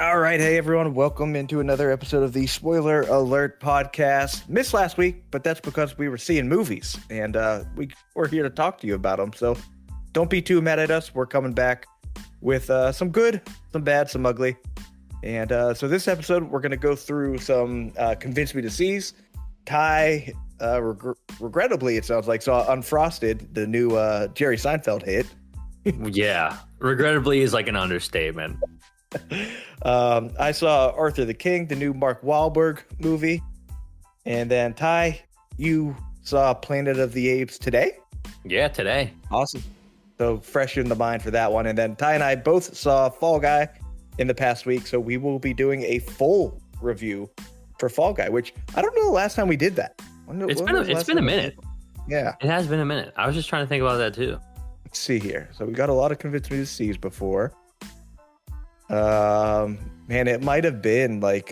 All right, hey everyone, welcome into another episode of the Spoiler Alert podcast. Missed last week, but that's because we were seeing movies, and we're here to talk to you about them. So don't be too mad at us. We're coming back with some good, some bad, some ugly. And so this episode, we're going to go through some Convince Me to Sees. Ty, regrettably, it sounds like, saw Unfrosted, the new Jerry Seinfeld hit. Yeah, regrettably is like an understatement. I saw Arthur the King, the new Mark Wahlberg movie. And then Ty, you saw Planet of the Apes today? Yeah, today. Awesome. So fresh in the mind for that one. And then Ty and I both saw Fall Guy in the past week. So we will be doing a full review for Fall Guy, which I don't know the last time we did that. It's been a minute. Yeah. It has been a minute. I was just trying to think about that too. Let's see here. So we got a lot of Convince Me to Sees before. Man, it might have been like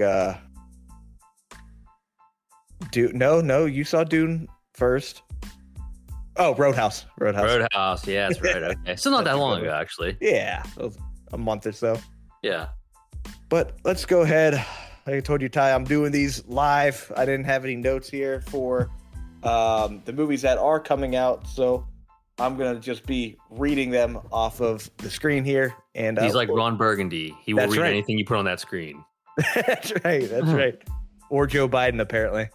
Dune. No, you saw Dune first. Oh, Roadhouse. Yeah, that's right. Okay, still not that long ago, actually. Yeah, a month or so. Yeah, but let's go ahead. Like I told you, Ty, I'm doing these live. I didn't have any notes here for the movies that are coming out, so I'm going to just be reading them off of the screen here. And he's like Ron Burgundy. He will read anything you put on that screen. That's right. Or Joe Biden, apparently.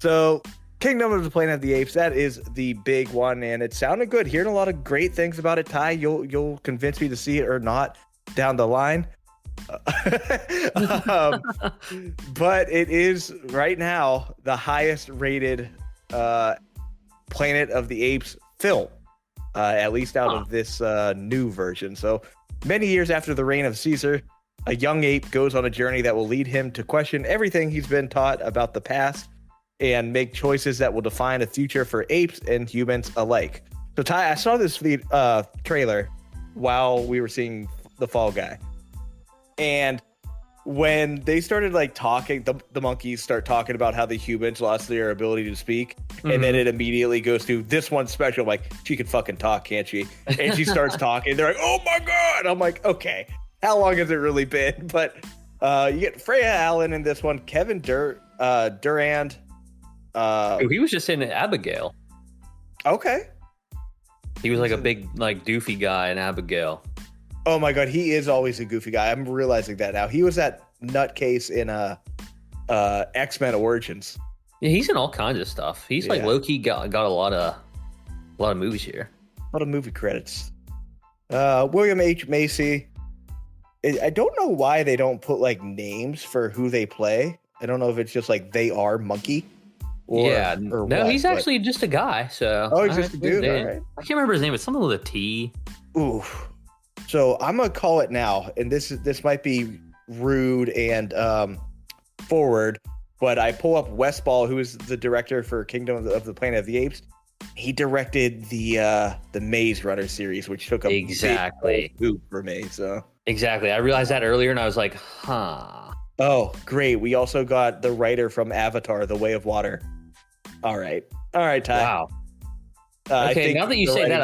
So, Kingdom of the Planet of the Apes, that is the big one, and it sounded good. Hearing a lot of great things about it. Ty, you'll convince me to see it or not down the line. But it is, right now, the highest rated Planet of the Apes film, at least out of this new version. So many years after the reign of Caesar, a young ape goes on a journey that will lead him to question everything he's been taught about the past and make choices that will define a future for apes and humans alike. So Ty, I saw this trailer while we were seeing The Fall Guy, and when they started like talking, the monkeys start talking about how the humans lost their ability to speak. And then it immediately goes to this one's special. Like, she can fucking talk, can't she? And she starts talking. They're like, oh my God. I'm like, okay, how long has it really been? But you get Freya Allen in this one, Kevin Durand. He was just in Abigail. Okay. He was like a big, like, doofy guy in Abigail. Oh my God, he is always a goofy guy. I'm realizing that now. He was that nutcase in X-Men Origins. Yeah, he's in all kinds of stuff. He's like low-key got a lot of movies here. A lot of movie credits. William H. Macy. I don't know why they don't put like names for who they play. I don't know if it's just like they are monkey. He's actually just a guy. So he's just a dude. All right. I can't remember his name. It's something with a T. Ooh. So I'm gonna call it now, and this might be rude and forward, but I pull up Westball, who is the director for Kingdom of the Planet of the Apes. He directed the Maze Runner series, which took a big hoop for me. So exactly, I realized that earlier, and I was like, huh. Oh, great! We also got the writer from Avatar: The Way of Water. All right, Ty. Wow. Okay, now that you say that,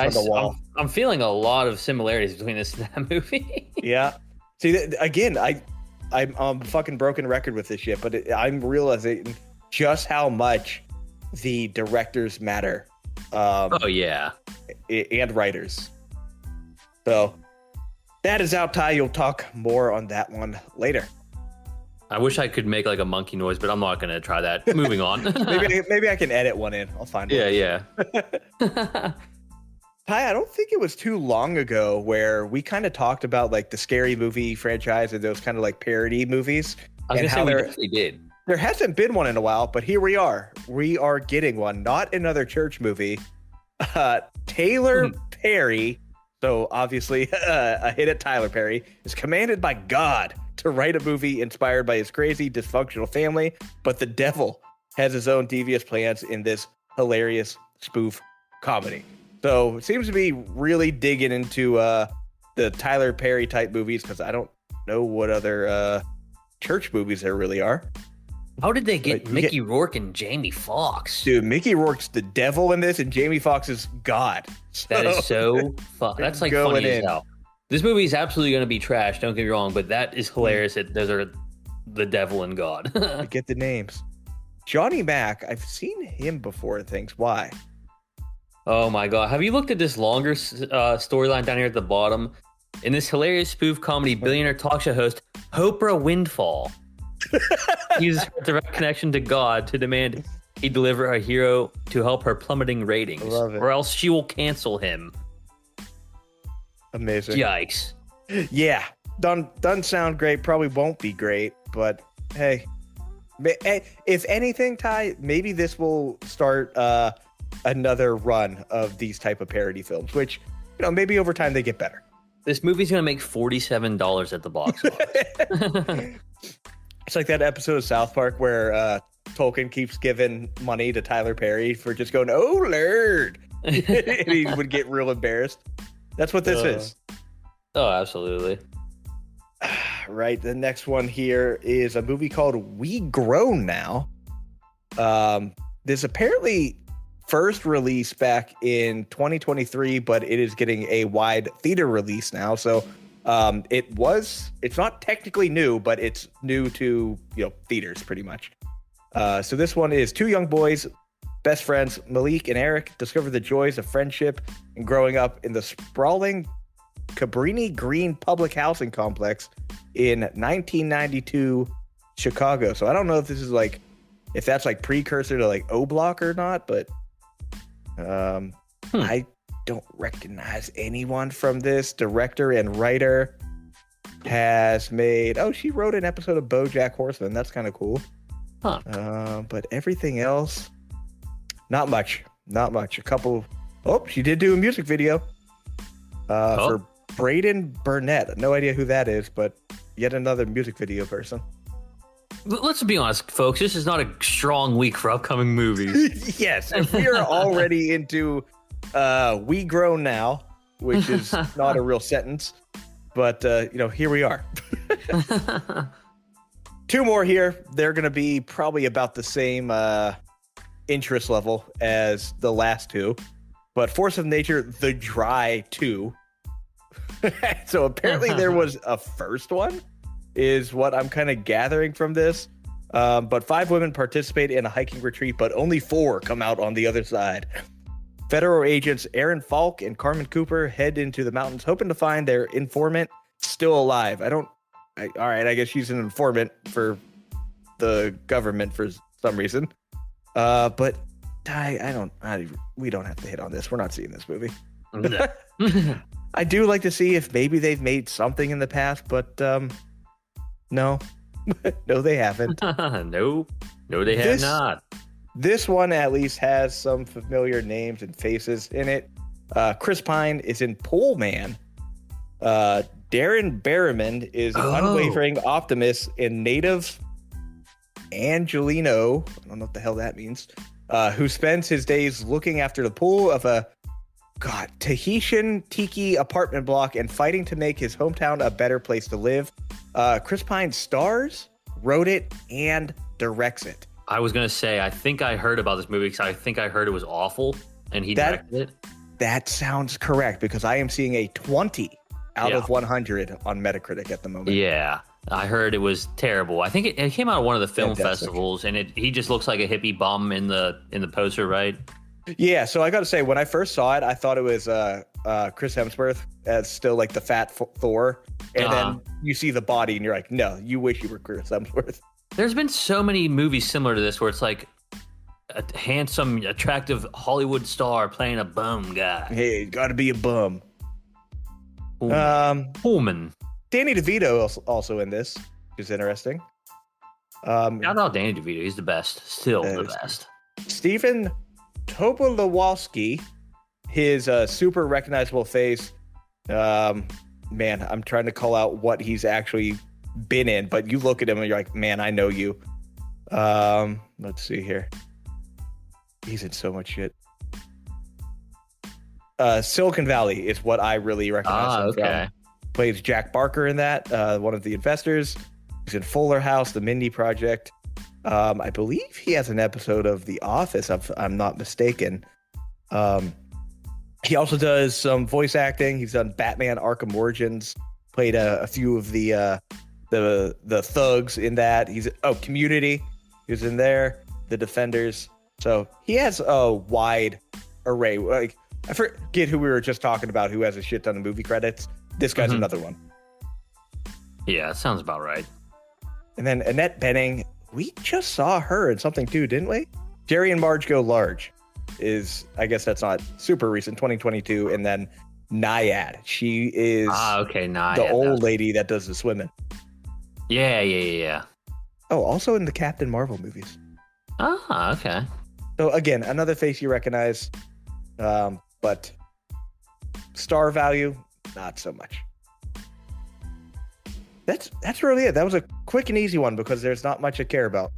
I'm feeling a lot of similarities between this and that movie. Yeah. See, again, I'm a fucking broken record with this shit, but I'm realizing just how much the directors matter. And writers. So that is out, Ty. You'll talk more on that one later. I wish I could make like a monkey noise, but I'm not going to try that. Moving on. maybe I can edit one in. I'll find one. Yeah. Ty, I don't think it was too long ago where we kind of talked about like the Scary Movie franchise and those kind of like parody movies. I was going to say we definitely did. There hasn't been one in a while, but here we are. We are getting one. Not another church movie. Taylor Perry, so obviously a hit at Tyler Perry, is commanded by God to write a movie inspired by his crazy, dysfunctional family, but the devil has his own devious plans in this hilarious spoof comedy. So it seems to be really digging into the Tyler Perry type movies, because I don't know what other church movies there really are. How did they get Mickey Rourke and Jamie Foxx? Dude, Mickey Rourke's the devil in this, and Jamie Foxx is God. That is so fun. That's like funny as hell. This movie is absolutely going to be trash. Don't get me wrong, but that is hilarious. Those are the devil and God. I get the names. Johnny Mac. I've seen him before. Thanks. Why? Oh my God! Have you looked at this longer storyline down here at the bottom? In this hilarious spoof comedy, billionaire talk show host Oprah Windfall uses her direct connection to God to demand he deliver a hero to help her plummeting ratings, or else she will cancel him. Amazing. Yikes. Yeah, doesn't sound great. Probably won't be great, but hey, if anything, Ty, maybe this will start another run of these type of parody films, which, maybe over time they get better. This movie's going to make $47 at the box office. It's like that episode of South Park where Tolkien keeps giving money to Tyler Perry for just going, "Oh, Lord." And he would get real embarrassed. That's what this is. Oh, absolutely. Right. The next one here is a movie called We Grown Now. This apparently first released back in 2023, but it is getting a wide theater release now. So it's not technically new, but it's new to theaters pretty much. So this one is two young boys, best friends, Malik and Eric, discover the joys of friendship and growing up in the sprawling Cabrini Green public housing complex in 1992 Chicago. So I don't know if this is if that's precursor to O Block or not, but I don't recognize anyone from this. Director and writer has made, she wrote an episode of BoJack Horseman. That's kind of cool. But everything else, not much. A couple. She did do a music video for Braden Burnett. No idea who that is, but yet another music video person. Let's be honest, folks. This is not a strong week for upcoming movies. Yes, if we are already into We Grown Now, which is not a real sentence, but here we are. Two more here. They're going to be probably about the same interest level as the last two, but Force of Nature, The Dry 2. So apparently there was a first one, is what I'm kind of gathering from this. But 5 women participate in a hiking retreat, but only 4 come out on the other side. Federal agents Aaron Falk and Carmen Cooper head into the mountains, hoping to find their informant still alive. All right, I guess she's an informant for the government for some reason. But we don't have to hit on this. We're not seeing this movie. I do like to see if maybe they've made something in the past, but no. No, they haven't. No, they have not. This one at least has some familiar names and faces in it. Chris Pine is in Pole Man. Darren Berriman is an unwavering optimist in Native Angelino. I don't know what the hell that means. Who spends his days looking after the pool of a Tahitian tiki apartment block and fighting to make his hometown a better place to live. Chris Pine stars, wrote it, and directs it. I was going to say, I think I heard about this movie because I think I heard it was awful, and he directed it. That sounds correct, because I am seeing a 20 out of 100 on Metacritic at the moment. Yeah, I heard it was terrible. I think it came out at one of the film festivals, and he just looks like a hippie bum in the poster, right? Yeah, so I got to say, when I first saw it, I thought it was Chris Hemsworth as still the fat Thor. And then you see the body and you're like, no, you wish you were Chris Hemsworth. There's been so many movies similar to this where it's a handsome, attractive Hollywood star playing a bum guy. Hey, got to be a bum. Pullman. Danny DeVito also in this, which is interesting. Shout out Danny DeVito. He's the best. Still the best. Stephen Tobolowsky, his super recognizable face. Man, I'm trying to call out what he's actually been in, but you look at him and you're like, man, I know you. Let's see here. He's in so much shit. Silicon Valley is what I really recognize him from. Plays Jack Barker in that, one of the investors. He's in Fuller House, The Mindy Project. I believe he has an episode of The Office, if I'm not mistaken. He also does some voice acting. He's done Batman Arkham Origins, played a few of the thugs in that. Community. He was in there. The Defenders. So he has a wide array. Like, I forget who we were just talking about who has a shit ton of movie credits. This guy's another one. Yeah, sounds about right. And then Annette Bening, we just saw her in something too, didn't we? Jerry and Marge Go Large is, I guess that's not super recent, 2022. And then Naiad. She is Naiad, the old lady that does the swimming. Yeah. Oh, also in the Captain Marvel movies. Ah, okay. So again, another face you recognize, but star value, not so much. That's really it. That was a quick and easy one because there's not much to care about.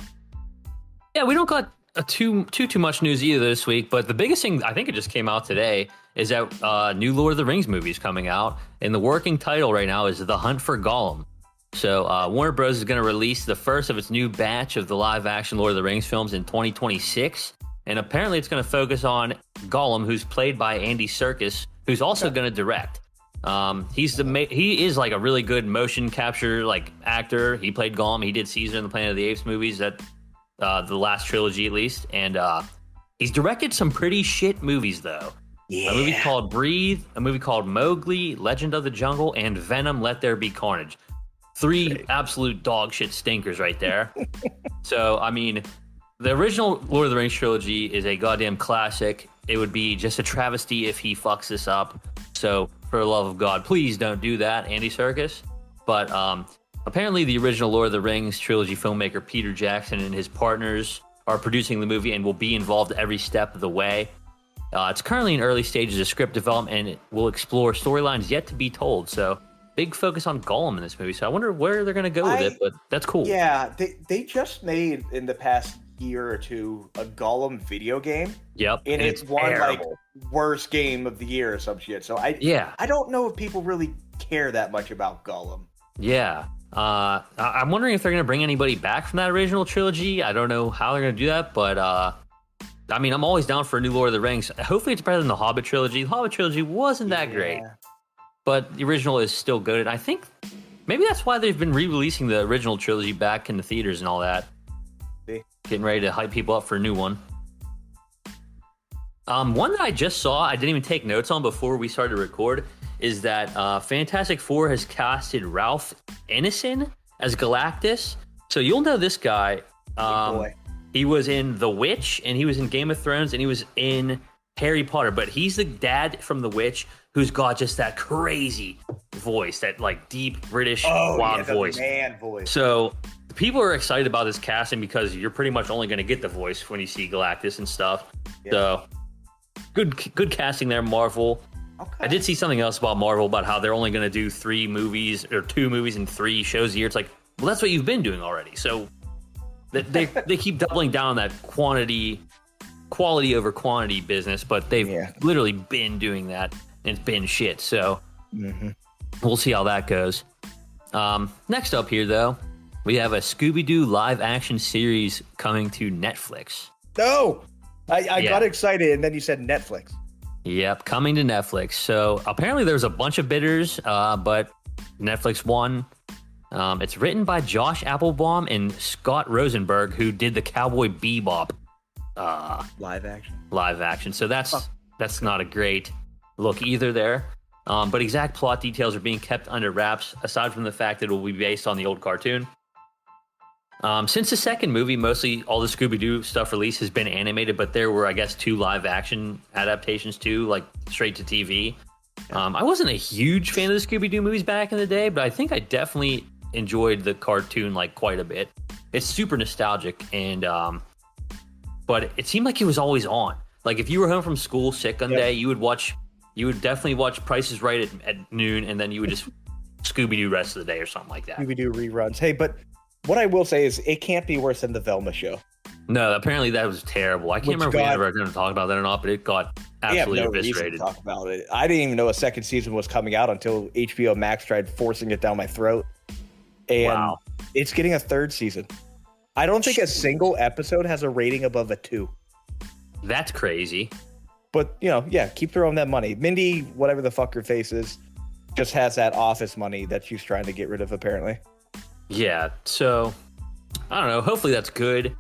Yeah, we don't got too much news either this week, but the biggest thing, I think it just came out today, is that new Lord of the Rings movie is coming out, and the working title right now is The Hunt for Gollum. So Warner Bros. Is going to release the first of its new batch of the live-action Lord of the Rings films in 2026, and apparently it's going to focus on Gollum, who's played by Andy Serkis, who's also going to direct. He is like a really good motion capture like actor. He played Gollum. He did Caesar in the Planet of the Apes movies, that the last trilogy at least, and he's directed some pretty shit movies though. Yeah. A movie called Breathe, a movie called Mowgli, Legend of the Jungle, and Venom: Let There Be Carnage. 3 absolute dog shit stinkers right there. So I mean, the original Lord of the Rings trilogy is a goddamn classic. It would be just a travesty if he fucks this up. So, for the love of God, please don't do that, Andy Serkis. But apparently the original Lord of the Rings trilogy filmmaker Peter Jackson and his partners are producing the movie and will be involved every step of the way. It's currently in early stages of script development, and it will explore storylines yet to be told. So, big focus on Gollum in this movie. So I wonder where they're going to go with it, but that's cool. Yeah, they just made, in the past year or two, a Gollum video game. Yep. And it's won like worst game of the year or some shit. So I don't know if people really care that much about Gollum. Yeah. I'm wondering if they're going to bring anybody back from that original trilogy. I don't know how they're going to do that, but I mean, I'm always down for a new Lord of the Rings. Hopefully it's better than the Hobbit trilogy. The Hobbit trilogy wasn't that great, but the original is still good. And I think maybe that's why they've been re-releasing the original trilogy back in the theaters and all that. Getting ready to hype people up for a new one. One that I just saw, I didn't even take notes on before we started to record, is that Fantastic Four has casted Ralph Ineson as Galactus. So you'll know this guy. He was in The Witch, and he was in Game of Thrones, and he was in Harry Potter. But he's the dad from The Witch who's got just that crazy voice, that like deep British wild voice. Man voice. So people are excited about this casting because you're pretty much only going to get the voice when you see Galactus and stuff. Yeah. So good casting there, Marvel. Okay. I did see something else about Marvel about how they're only going to do 3 movies or 2 movies and 3 shows a year. It's like, well, that's what you've been doing already. So they keep doubling down on that quality over quantity business, but they've literally been doing that, and it's been shit. So we'll see how that goes. Next up here, though, we have a Scooby-Doo live action series coming to Netflix. No, I got excited, and then you said Netflix. Yep, coming to Netflix. So apparently there's a bunch of bidders, but Netflix won. It's written by Josh Applebaum and Scott Rosenberg, who did the Cowboy Bebop live action. So that's not a great look either there. But exact plot details are being kept under wraps, aside from the fact that it will be based on the old cartoon. Since the second movie, mostly all the Scooby-Doo stuff released has been animated, but there were, I guess, 2 live action adaptations too, like straight to TV. I wasn't a huge fan of the Scooby-Doo movies back in the day, but I think I definitely enjoyed the cartoon like quite a bit. It's super nostalgic, and but it seemed like it was always on. Like if you were home from school sick one day, you would definitely watch Price is Right at noon, and then you would just Scooby-Doo rest of the day or something like that. Scooby-Doo reruns. Hey, but what I will say is it can't be worse than the Velma show. No, apparently that was terrible. I can't remember if we ever going to talk about that or not, but it got absolutely eviscerated. To talk about it. I didn't even know a second season was coming out until HBO Max tried forcing it down my throat. And it's getting a 3rd season. I don't think a single episode has a rating above a 2. That's crazy. But, yeah, keep throwing that money. Mindy, whatever the fuck her face is, just has that office money that she's trying to get rid of, apparently. Yeah, so, I don't know. Hopefully that's good.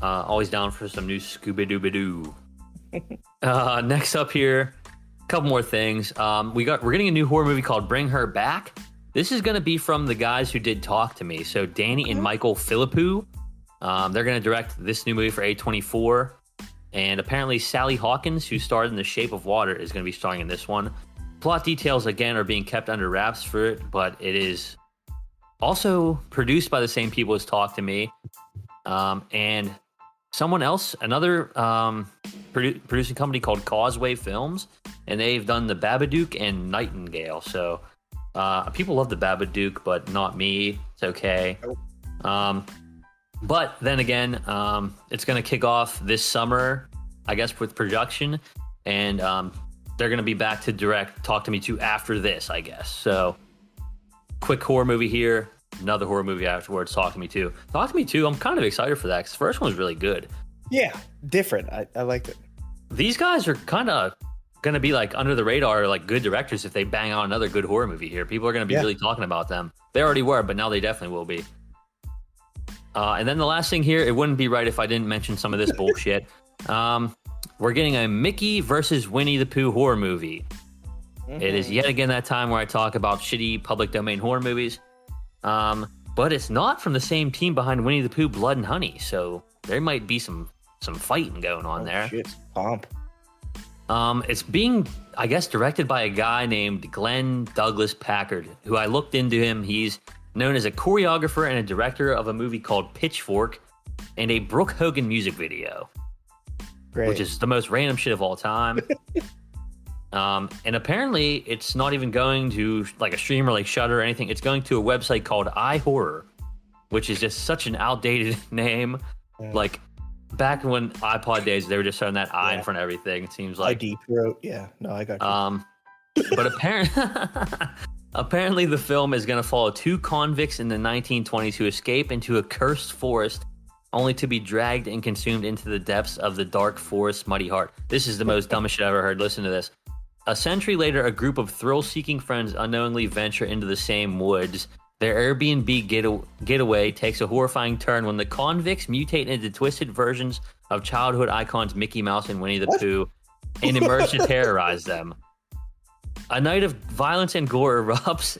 Always down for some new Scooby-Dooby-Doo. Next up here, a couple more things. We're getting a new horror movie called Bring Her Back. This is going to be from the guys who did Talk to Me. So Danny and Michael Philippou. They're going to direct this new movie for A24. And apparently Sally Hawkins, who starred in The Shape of Water, is going to be starring in this one. Plot details, again, are being kept under wraps for it, but it is also produced by the same people as Talk to Me. And someone else, another producing company called Causeway Films, and they've done The Babadook and Nightingale. So people love The Babadook, but not me. It's okay. But then again, it's going to kick off this summer, I guess, with production. And they're going to be back to direct Talk to Me 2 after this, I guess. So quick horror movie here. Another horror movie afterwards, Talk to Me 2. Talk to Me 2, I'm kind of excited for that because the first one was really good. Yeah, different. I liked it. These guys are kind of going to be like under the radar, like good directors if they bang out another good horror movie here. People are going to be really talking about them. They already were, but now they definitely will be. And then the last thing here, it wouldn't be right if I didn't mention some of this bullshit. We're getting a Mickey versus Winnie the Pooh horror movie. Mm-hmm. It is yet again that time where I talk about shitty public domain horror movies. But it's not from the same team behind Winnie the Pooh, Blood and Honey. So there might be some fighting going on there. Shit, pomp. It's being, I guess, directed by a guy named Glenn Douglas Packard, who I looked into him. He's known as a choreographer and a director of a movie called Pitchfork and a Brooke Hogan music video. Great. Which is the most random shit of all time. And apparently it's not even going to like a streamer like Shudder or anything. It's going to a website called iHorror, which is just such an outdated name. Yeah. Like back when iPod days, they were just throwing that I in front of everything. It seems like deep throat. Yeah, no, I got you. But apparently the film is going to follow two convicts in the 1920s who escape into a cursed forest only to be dragged and consumed into the depths of the dark forest's muddy heart. This is the most dumbest shit I've ever heard. Listen to this. A century later, a group of thrill-seeking friends unknowingly venture into the same woods. Their Airbnb getaway takes a horrifying turn when the convicts mutate into twisted versions of childhood icons Mickey Mouse and Winnie the Pooh and emerge to terrorize them. A night of violence and gore erupts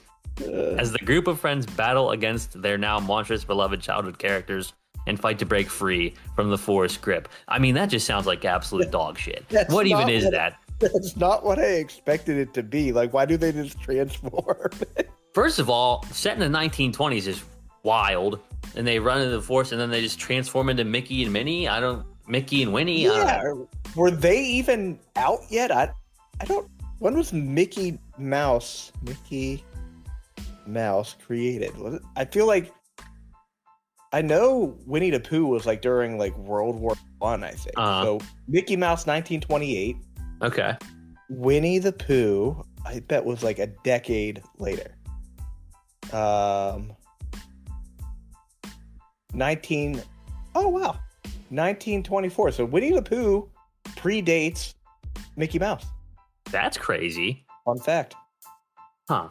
as the group of friends battle against their now monstrous beloved childhood characters and fight to break free from the forest grip. I mean, that just sounds like absolute dog shit. What even is that? That's not what I expected it to be. Like, why do they just transform? First of all, set in the 1920s is wild, and they run into the forest, and then they just transform into Mickey and Minnie. Mickey and Winnie. Yeah, were they even out yet? I don't. When was Mickey Mouse created? Was it? I feel like I know Winnie the Pooh was like during like World War I, I think. So Mickey Mouse 1928. Okay. Winnie the Pooh, I bet, was like a decade later. 1924. So Winnie the Pooh predates Mickey Mouse. That's crazy. Fun fact. Huh.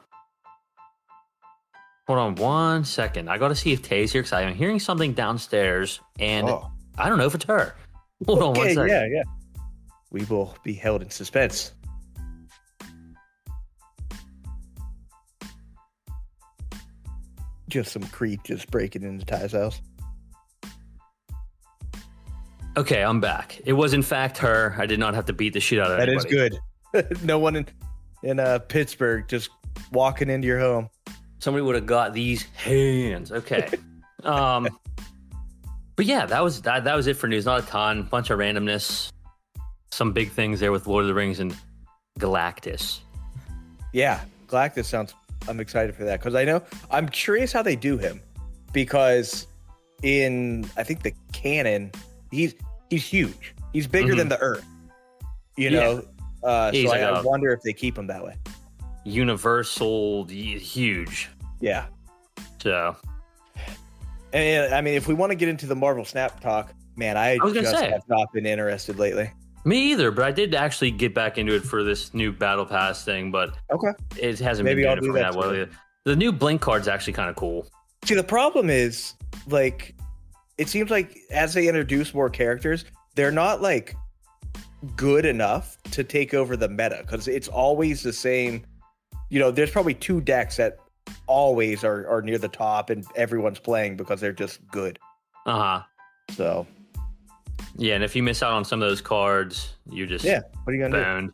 Hold on 1 second. I got to see if Tay's here because I'm hearing something downstairs, and I don't know if it's her. Hold on 1 second. Yeah. We will be held in suspense. Just some creep just breaking into Ty's house. Okay, I'm back. It was in fact her. I did not have to beat the shit out of anybody. That is good. No one in Pittsburgh just walking into your home. Somebody would have got these hands. Okay. But yeah, that was it for news. Not a ton. Bunch of randomness. Some big things there with Lord of the Rings and Galactus. Yeah, Galactus I'm excited for that because I'm curious how they do him because in I think the canon he's huge. He's bigger than the Earth. You know. So I wonder if they keep him that way. Universal, huge. Yeah. So. And I mean, if we want to get into the Marvel Snap talk, man, I just have not been interested lately. Me either, but I did actually get back into it for this new Battle Pass thing, but Okay. it hasn't Maybe been I'll doing it do for that that well too. either. The new Blink card's actually kind of cool. See, the problem is, like, it seems like as they introduce more characters, they're not like good enough to take over the meta because it's always the same. You know, there's probably 2 decks that always are near the top and everyone's playing because they're just good. Uh-huh. So, Yeah, and if you miss out on some of those cards, you're just yeah, what are you gonna boned.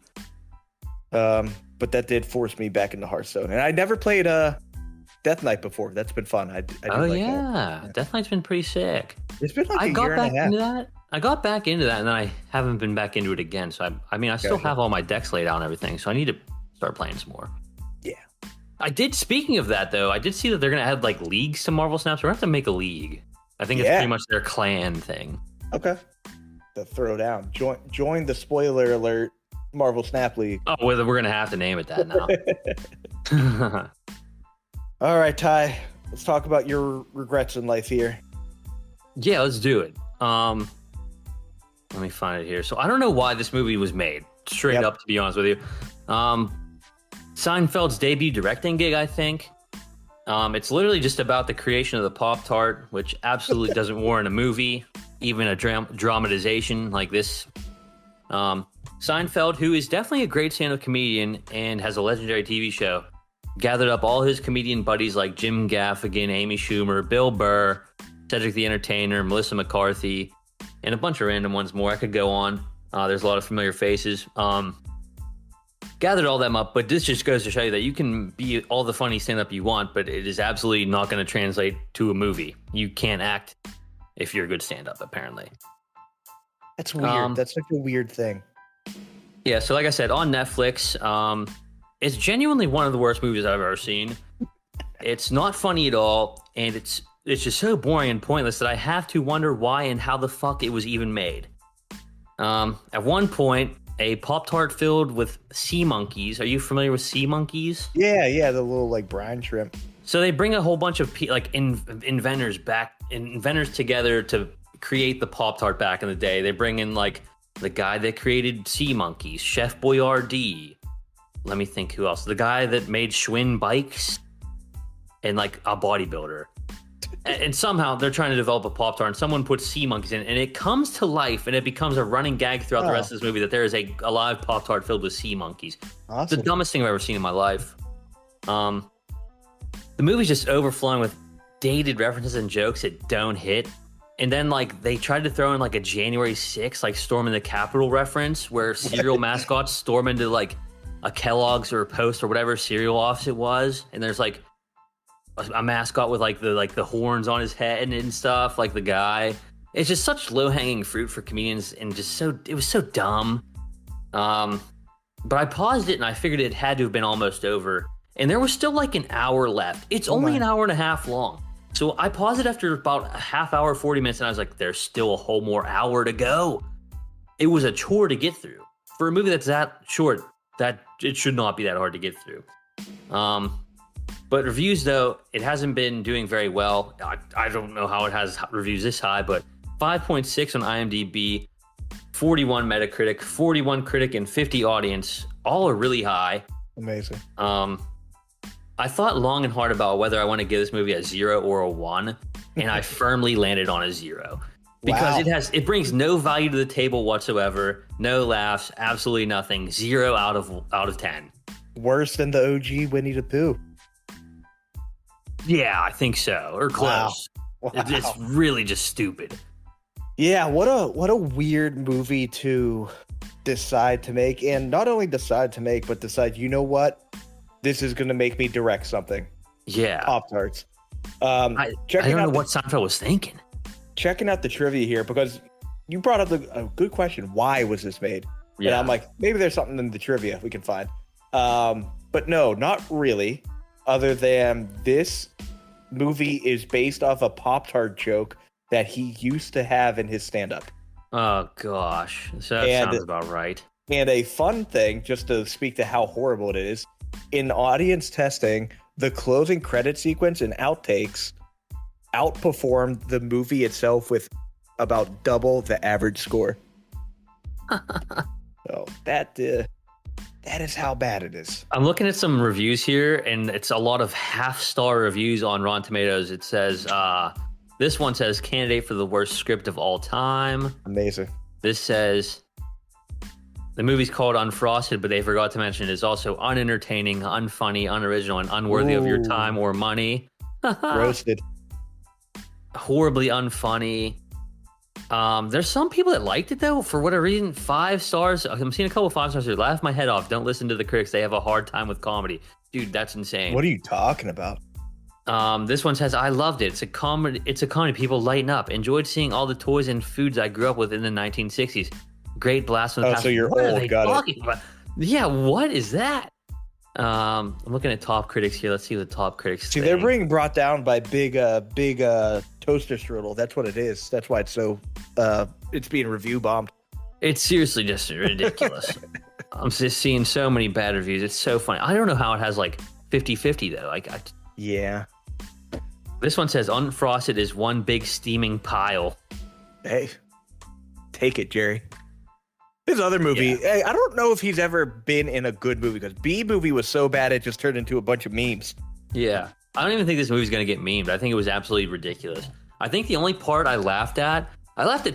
do? But that did force me back into Hearthstone, and I never played Death Knight before. That's been fun. I do Oh like yeah, that. Death Knight's been pretty sick. It's been like I a got year back and a half. into that. I got back into that, and then I haven't been back into it again. So I mean, I still Gotcha. have all my decks laid out and everything. So I need to start playing some more. Yeah. I did. Speaking of that, though, I did see that they're gonna add like leagues to Marvel Snaps. We're gonna have to make a league. I think it's Yeah. pretty much their clan thing. Okay. The throwdown. Join the spoiler alert Marvel Snap League. Oh, well, we're gonna have to name it that now. All right, Ty. Let's talk about your regrets in life here. Yeah, let's do it. Let me find it here. So I don't know why this movie was made. Straight Yep. up, to be honest with you. Seinfeld's debut directing gig, I think. It's literally just about the creation of the Pop-Tart, which absolutely doesn't warrant a movie, even a dramatization like this. Seinfeld, who is definitely a great stand-up comedian and has a legendary TV show, gathered up all his comedian buddies like Jim Gaffigan, Amy Schumer, Bill Burr, Cedric the Entertainer, Melissa McCarthy, and a bunch of random ones more. I could go on. There's a lot of familiar faces. Gathered all them up, but this just goes to show you that you can be all the funny stand-up you want, but it is absolutely not going to translate to a movie. You can't act if you're a good stand-up, apparently. That's weird. That's such a weird thing. Yeah, so like I said, on Netflix, it's genuinely one of the worst movies I've ever seen. It's not funny at all, and it's just so boring and pointless that I have to wonder why and how the fuck it was even made. At one point, a Pop-Tart filled with sea monkeys. Are you familiar with sea monkeys? Yeah, the little like brine shrimp. So they bring a whole bunch of inventors together to create the Pop-Tart back in the day. They bring in like the guy that created sea monkeys, Chef Boyardee. Let me think who else. The guy that made Schwinn bikes and like a bodybuilder. And somehow they're trying to develop a Pop-Tart and someone puts sea monkeys in it and it comes to life and it becomes a running gag throughout the rest of this movie that there is a live Pop-Tart filled with sea monkeys. Awesome. It's the dumbest thing I've ever seen in my life. The movie's just overflowing with dated references and jokes that don't hit. And then like they tried to throw in like a January 6th, like storming the Capitol reference where cereal mascots storm into like a Kellogg's or a Post or whatever cereal office it was. And there's like a mascot with like the horns on his head and stuff, like the guy. It's just such low-hanging fruit for comedians and it was so dumb. But I paused it and I figured it had to have been almost over. And there was still like an hour left. It's only an hour and a half long. So I paused it after about a half hour, 40 minutes, and I was like, there's still a whole more hour to go. It was a chore to get through. For a movie that's that short, that it should not be that hard to get through. But reviews, though, it hasn't been doing very well. I don't know how it has reviews this high, but 5.6 on IMDb, 41 Metacritic, 41 critic, and 50 audience. All are really high. Amazing. I thought long and hard about whether I want to give this movie a 0 or a 1, and I firmly landed on a 0. Because it brings no value to the table whatsoever, no laughs, absolutely nothing. 0 out of 10. Worse than the OG Winnie the Pooh. Yeah, I think so, or close. Wow. It's really just stupid. Yeah, what a weird movie to decide to make, and not only decide to make, but decide, you know what, this is going to make me direct something. Yeah, Pop-Tarts. I don't know what Seinfeld was thinking. Checking out the trivia here, because you brought up a good question. Why was this made? Yeah. And I'm like, maybe there's something in the trivia we can find. But no, not really. Other than this movie is based off a Pop-Tart joke that he used to have in his stand-up. Oh, gosh. So that sounds about right. And a fun thing, just to speak to how horrible it is, in audience testing, the closing credit sequence and outtakes outperformed the movie itself with about double the average score. So that is how bad it is. I'm looking at some reviews here, and it's a lot of half-star reviews on Rotten Tomatoes. It says, this one says, candidate for the worst script of all time. Amazing. This says, the movie's called Unfrosted, but they forgot to mention it's also unentertaining, unfunny, unoriginal, and unworthy of your time or money. Roasted. Horribly unfunny. There's some people that liked it though. For whatever reason, 5 stars. I'm seeing a couple of 5 stars here. Laugh my head off. Don't listen to the critics. They have a hard time with comedy. Dude, that's insane. What are you talking about? This one says, I loved it. It's a comedy. People lighten up. Enjoyed seeing all the toys and foods I grew up with in the 1960s. Great blast from the past. So you're what old. Got it. About? Yeah, what is that? I'm looking at top critics here. Let's see what the top critics think. They're being brought down by big toaster strudel. That's what it is. That's why it's so it's being review bombed. It's seriously just ridiculous. I'm just seeing so many bad reviews. It's so funny. I don't know how it has like 50-50 though. Yeah. This one says Unfrosted is one big steaming pile. Hey, take it, Jerry. His other movie, hey, I don't know if he's ever been in a good movie, because B movie was so bad it just turned into a bunch of memes. Yeah. I don't even think this movie's going to get memed. I think it was absolutely ridiculous. I think the only part I laughed at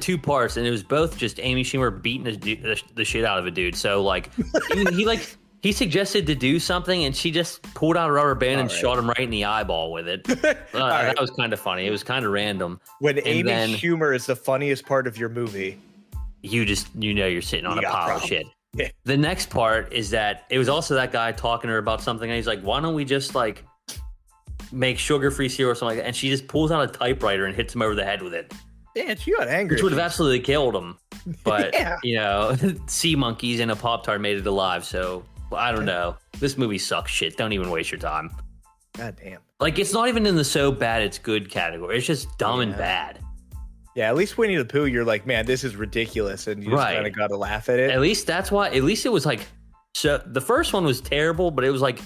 2 parts, and it was both just Amy Schumer beating the shit out of a dude. So, like, he suggested to do something, and she just pulled out a rubber band and shot him right in the eyeball with it. That was kind of funny. It was kind of random. When Amy Schumer is the funniest part of your movie, you're sitting on a pile of shit. Yeah. The next part is that it was also that guy talking to her about something, and he's like, why don't we just like make sugar-free cereal or something like that? And she just pulls out a typewriter and hits him over the head with it. Yeah, she got angry. Which would have absolutely killed him. But, sea monkeys and a Pop-Tart made it alive, so I don't know. This movie sucks shit. Don't even waste your time. God damn. Like, it's not even in the so bad it's good category. It's just dumb and bad. Yeah, at least Winnie the Pooh, you're like, man, this is ridiculous, and you just kind of got to laugh at it. At least that's why. At least it was like, so the first one was terrible, but it was like,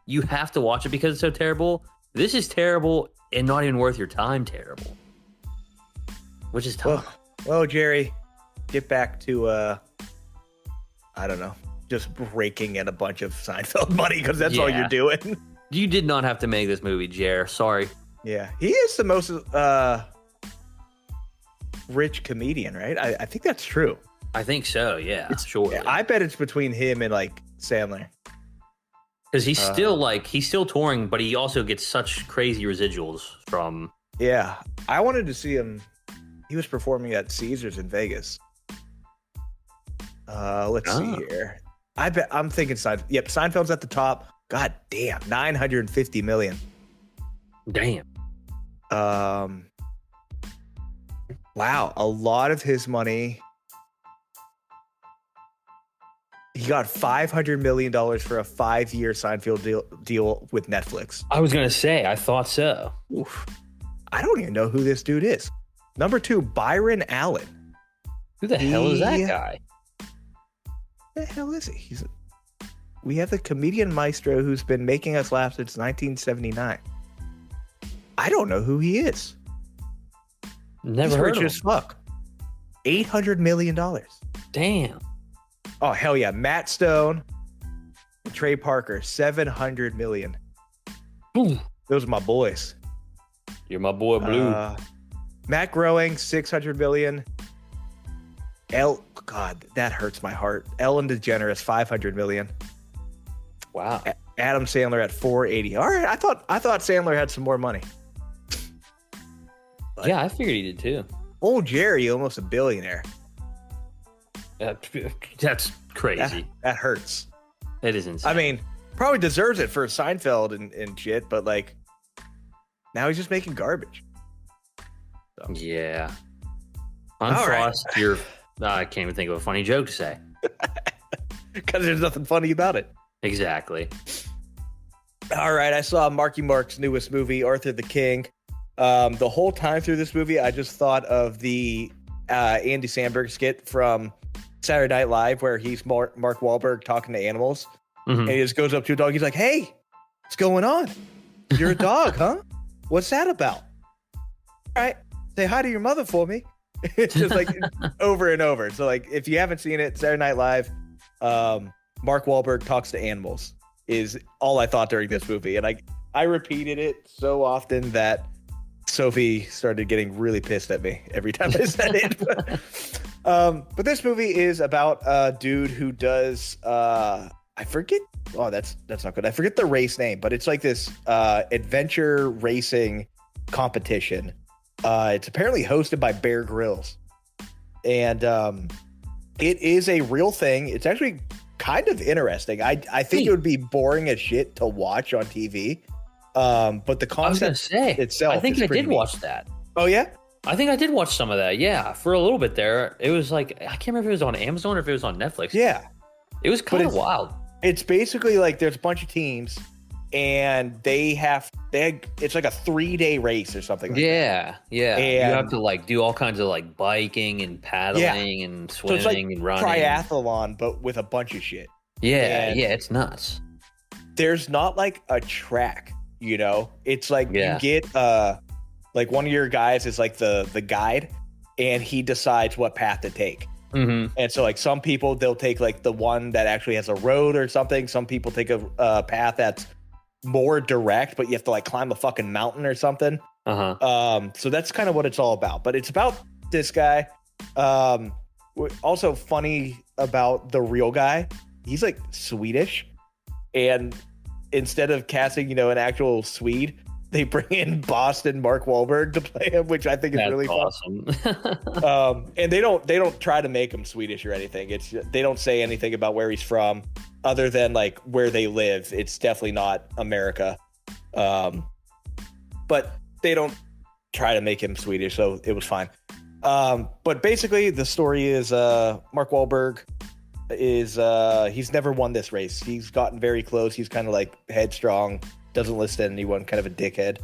you have to watch it because it's so terrible. This is terrible and not even worth your time terrible, which is tough. Well, Jerry, get back to, I don't know, just raking in a bunch of Seinfeld money, because that's all you're doing. You did not have to make this movie, Jer. Sorry. Yeah, he is the most rich comedian, right? I think that's true. I think so. Yeah, sure. Yeah, I bet it's between him and like Sandler, because he's still touring, but he also gets such crazy residuals from. Yeah, I wanted to see him. He was performing at Caesars in Vegas. Let's see here. I'm thinking Seinfeld. Yep, Seinfeld's at the top. God damn, $950 million. Damn. Wow, a lot of his money. He got $500 million for a 5-year Seinfeld deal with Netflix. I was gonna say, I thought so. Oof. I don't even know who this dude is. Number 2, Byron Allen. Who the hell is that guy? The hell is he? We have the comedian maestro who's been making us laugh since 1979. I don't know who he is. Never heard of him. Rich as fuck. $800 million. Damn. Oh, hell yeah. Matt Stone and Trey Parker, $700 million. Ooh. Those are my boys. You're my boy, Blue. Matt Groening, $600 million. God, that hurts my heart. Ellen DeGeneres, $500 million. Wow. Adam Sandler at $480. All right, I thought Sandler had some more money. But yeah, I figured he did too. Old Jerry, almost a billionaire. That's crazy. That hurts. It is insane. I mean, probably deserves it for Seinfeld and shit, but like, now he's just making garbage. So. Yeah. Unfrost, right. I can't even think of a funny joke to say. Because there's nothing funny about it. Exactly. All right, I saw Marky Mark's newest movie, Arthur the King. The whole time through this movie, I just thought of the Andy Samberg skit from Saturday Night Live where he's Mark Wahlberg talking to animals. Mm-hmm. And he just goes up to a dog. He's like, hey, what's going on? You're a dog, huh? What's that about? All right, say hi to your mother for me. It's just like over and over. So like if you haven't seen it, Saturday Night Live, Mark Wahlberg talks to animals is all I thought during this movie. And I repeated it so often that Sophie started getting really pissed at me every time I said it. But this movie is about a dude who does I forget. Oh, that's not good. I forget the race name, but it's like this adventure racing competition. It's apparently hosted by Bear Grylls, and it is a real thing. It's actually kind of interesting. I think it would be boring as shit to watch on TV, but the concept itself. I think I did watch that. Oh yeah, I think I did watch some of that. Yeah, for a little bit there. It was like I can't remember if it was on Amazon or if it was on Netflix. Yeah, it was kind of wild. It's basically like there's a bunch of teams, and it's like a 3-day race or something like that. Yeah. And you have to like do all kinds of like biking and paddling and swimming, so it's like and running. Triathlon, but with a bunch of shit. Yeah, it's nuts. There's not like a track, you know? It's like you get like one of your guys is like the guide, and he decides what path to take. Mm-hmm. And so like some people, they'll take like the one that actually has a road or something. Some people take a path that's more direct, but you have to like climb a fucking mountain or something. So that's kind of what it's all about. But it's about this guy. Also funny about the real guy, he's like Swedish, and instead of casting, an actual Swede, they bring in Boston Mark Wahlberg to play him, which I think is really awesome. And they don't try to make him Swedish or anything. They don't say anything about where he's from, other than like where they live. It's definitely not America, but they don't try to make him Swedish, so it was fine. But basically, the story is Mark Wahlberg is he's never won this race. He's gotten very close. He's kind of like headstrong. Doesn't listen to anyone, kind of a dickhead.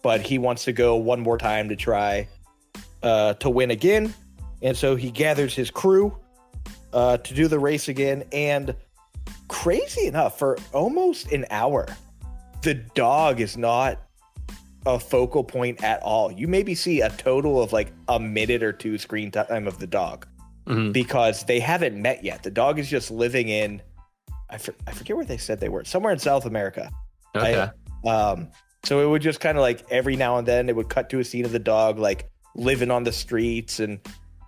But he wants to go one more time to try to win again. And so he gathers his crew to do the race again. And crazy enough, for almost an hour, the dog is not a focal point at all. You maybe see a total of like a minute or two screen time of the dog, because they haven't met yet. The dog is just living in, I forget where they said they were, somewhere in South America. Okay. So it would just kind of like every now and then it would cut to a scene of the dog like living on the streets and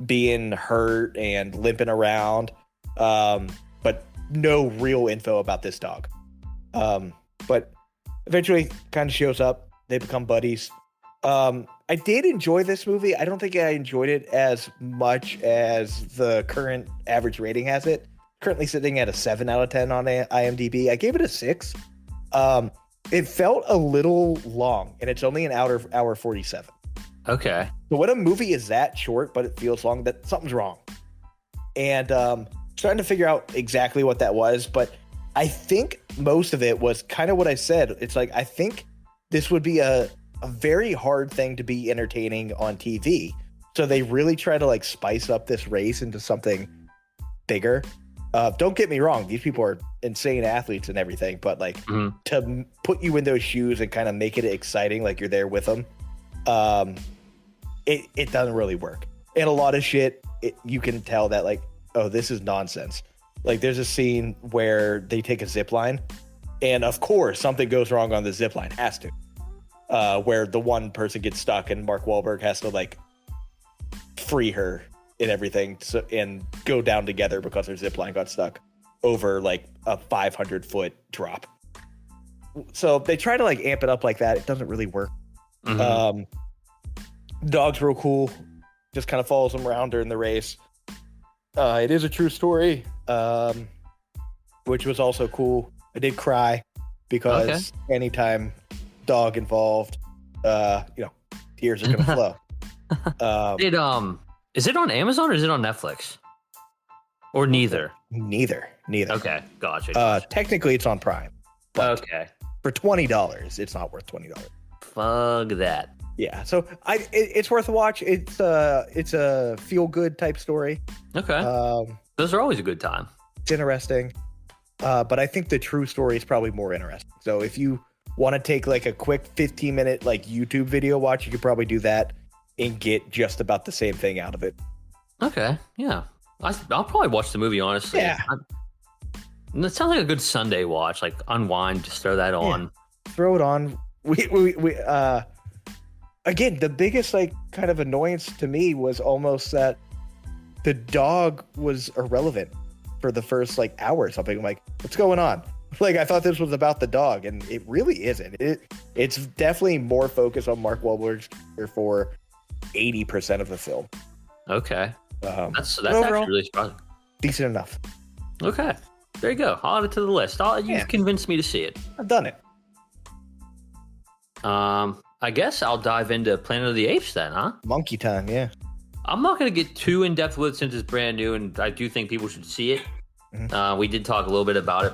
being hurt and limping around, but no real info about this dog. But eventually kind of shows up. They become buddies. I did enjoy this movie. I don't think I enjoyed it as much as the current average rating has it. Currently sitting at a 7 out of 10 on IMDb. I gave it a 6. It felt a little long, and it's only an hour 47. Okay. So when a movie is that short, but it feels long, that something's wrong. And trying to figure out exactly what that was, but I think most of it was kind of what I said. It's like, I think this would be a very hard thing to be entertaining on TV. So they really try to like spice up this race into something bigger. Don't get me wrong, these people are insane athletes and everything, but like to put you in those shoes and kind of make it exciting, like you're there with them, it doesn't really work. And a lot of shit, you can tell that like, oh, this is nonsense. Like there's a scene where they take a zip line, and of course something goes wrong on the zip line, has to, where the one person gets stuck and Mark Wahlberg has to like free her and everything, and go down together because her zip line got stuck over like a 500-foot drop. So they try to like amp it up like that. It doesn't really work. Dog's real cool. Just kind of follows him around during the race. It is a true story, which was also cool. I did cry because anytime dog involved, tears are gonna flow. Is it on Amazon or is it on Netflix? Or neither? Neither. Okay, gotcha. Technically, it's on Prime. Okay. For $20, it's not worth $20. Fuck that. Yeah, so it's worth a watch. It's a feel good type story. Okay. Those are always a good time. It's interesting, but I think the true story is probably more interesting. So if you want to take like a quick 15-minute like YouTube video watch, you could probably do that. and get just about the same thing out of it. Okay, yeah. I'll probably watch the movie, honestly. Yeah. It sounds like a good Sunday watch, like unwind, just throw that on. Throw it on. We again, the biggest like kind of annoyance to me was almost that the dog was irrelevant for the first like hour or something. I'm like, what's going on? Like, I thought this was about the dog, and it really isn't. It's definitely more focused on Mark Wahlberg's character for 80% of the film. Okay. That's overall, actually really surprising. Decent enough. Okay. There you go. I'll add it to the list. You've convinced me to see it. I've done it. I guess I'll dive into Planet of the Apes then, huh? Monkey time, yeah. I'm not going to get too in-depth with it since it's brand new, and I do think people should see it. Mm-hmm. We did talk a little bit about it.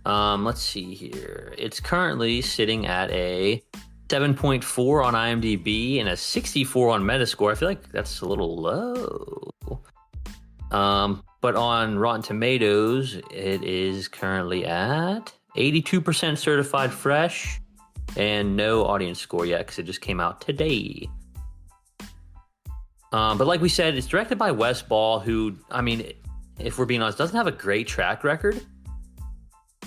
Let's see here. It's currently sitting at a 7.4 on IMDb and a 64 on Metascore. I feel like that's a little low. But on Rotten Tomatoes, it is currently at 82% certified fresh and no audience score yet because it just came out today. But like we said, it's directed by Wes Ball, who, I mean, if we're being honest, doesn't have a great track record.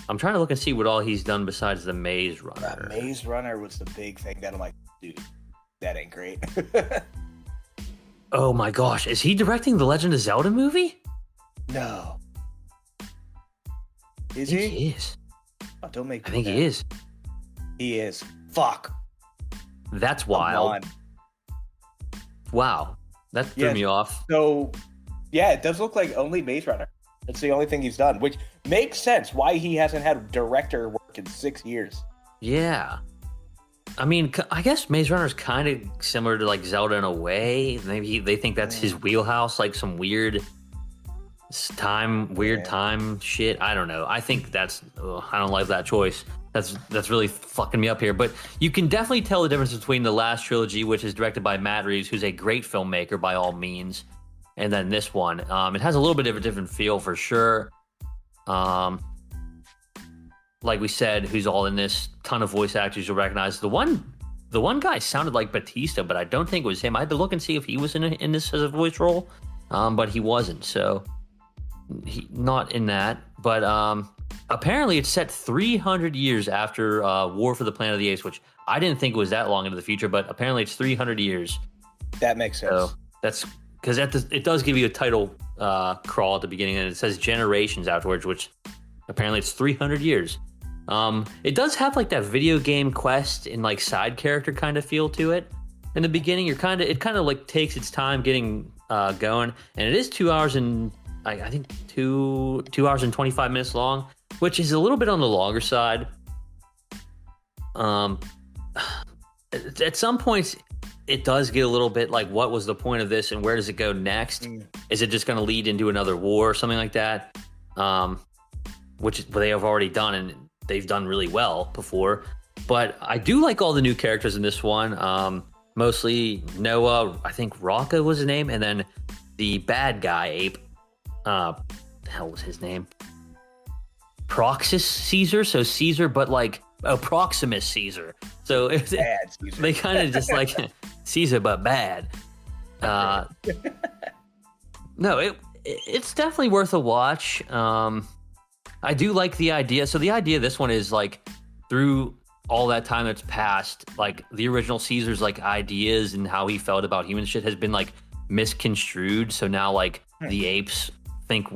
I'm trying to look and see what all he's done besides The Maze Runner. That Maze Runner was the big thing that I'm like, dude, that ain't great. Oh my gosh, is he directing the Legend of Zelda movie? No. Is he? He is. Oh, don't make me I think mad. he is. He is. Fuck. That's wild. Wow. That threw me off. So, yeah, it does look like only Maze Runner. That's the only thing he's done, which makes sense why he hasn't had director work in 6 years. Yeah. I mean, I guess Maze Runner is kind of similar to like Zelda in a way. Maybe they think that's his wheelhouse, like some weird time shit. I don't know. I think I don't like that choice. That's really fucking me up here. But you can definitely tell the difference between the last trilogy, which is directed by Matt Reeves, who's a great filmmaker by all means, and then this one. It has a little bit of a different feel for sure. Like we said, who's all in this? Ton of voice actors you'll recognize. The one guy sounded like Batista, but I don't think it was him. I had to look and see if he was in this as a voice role, but he wasn't. So not in that. But apparently it's set 300 years after War for the Planet of the Apes, which I didn't think was that long into the future, but apparently it's 300 years. That makes sense. So that's because it does give you a title crawl at the beginning, and it says generations afterwards, which apparently it's 300 years. It does have like that video game quest and like side character kind of feel to it. In the beginning, it kind of like takes its time getting going, and it is 2 hours and I think 2 hours and 25 minutes long, which is a little bit on the longer side. At some points, it does get a little bit like, what was the point of this, and where does it go next? Is it just going to lead into another war or something like that? Which they have already done, and they've done really well before. But I do like all the new characters in this one. Mostly Noah, I think Rocca was his name, and then the bad guy ape. The hell was his name? Proxus Caesar. So Caesar, but like Proximus Caesar. So bad Caesar. They kind of just like Caesar, but bad. No, it's definitely worth a watch. I do like the idea. So the idea of this one is like through all that time that's passed, like the original Caesar's like ideas and how he felt about human shit has been like misconstrued. So now like the apes think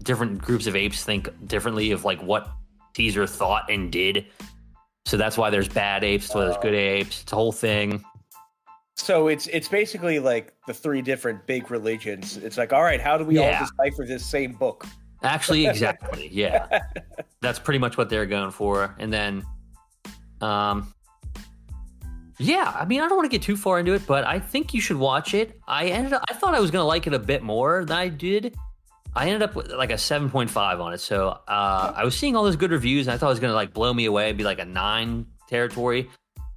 different groups of apes think differently of like what Caesar thought and did. So that's why there's bad apes, that's why there's good apes. It's a whole thing. So it's basically like the three different big religions. It's like, all right, how do we all decipher this same book? Actually, exactly. Yeah. That's pretty much what they're going for. And then, I mean, I don't want to get too far into it, but I think you should watch it. I thought I was going to like it a bit more than I did. I ended up with like a 7.5 on it. So, I was seeing all those good reviews and I thought it was going to like blow me away and be like a 9 territory.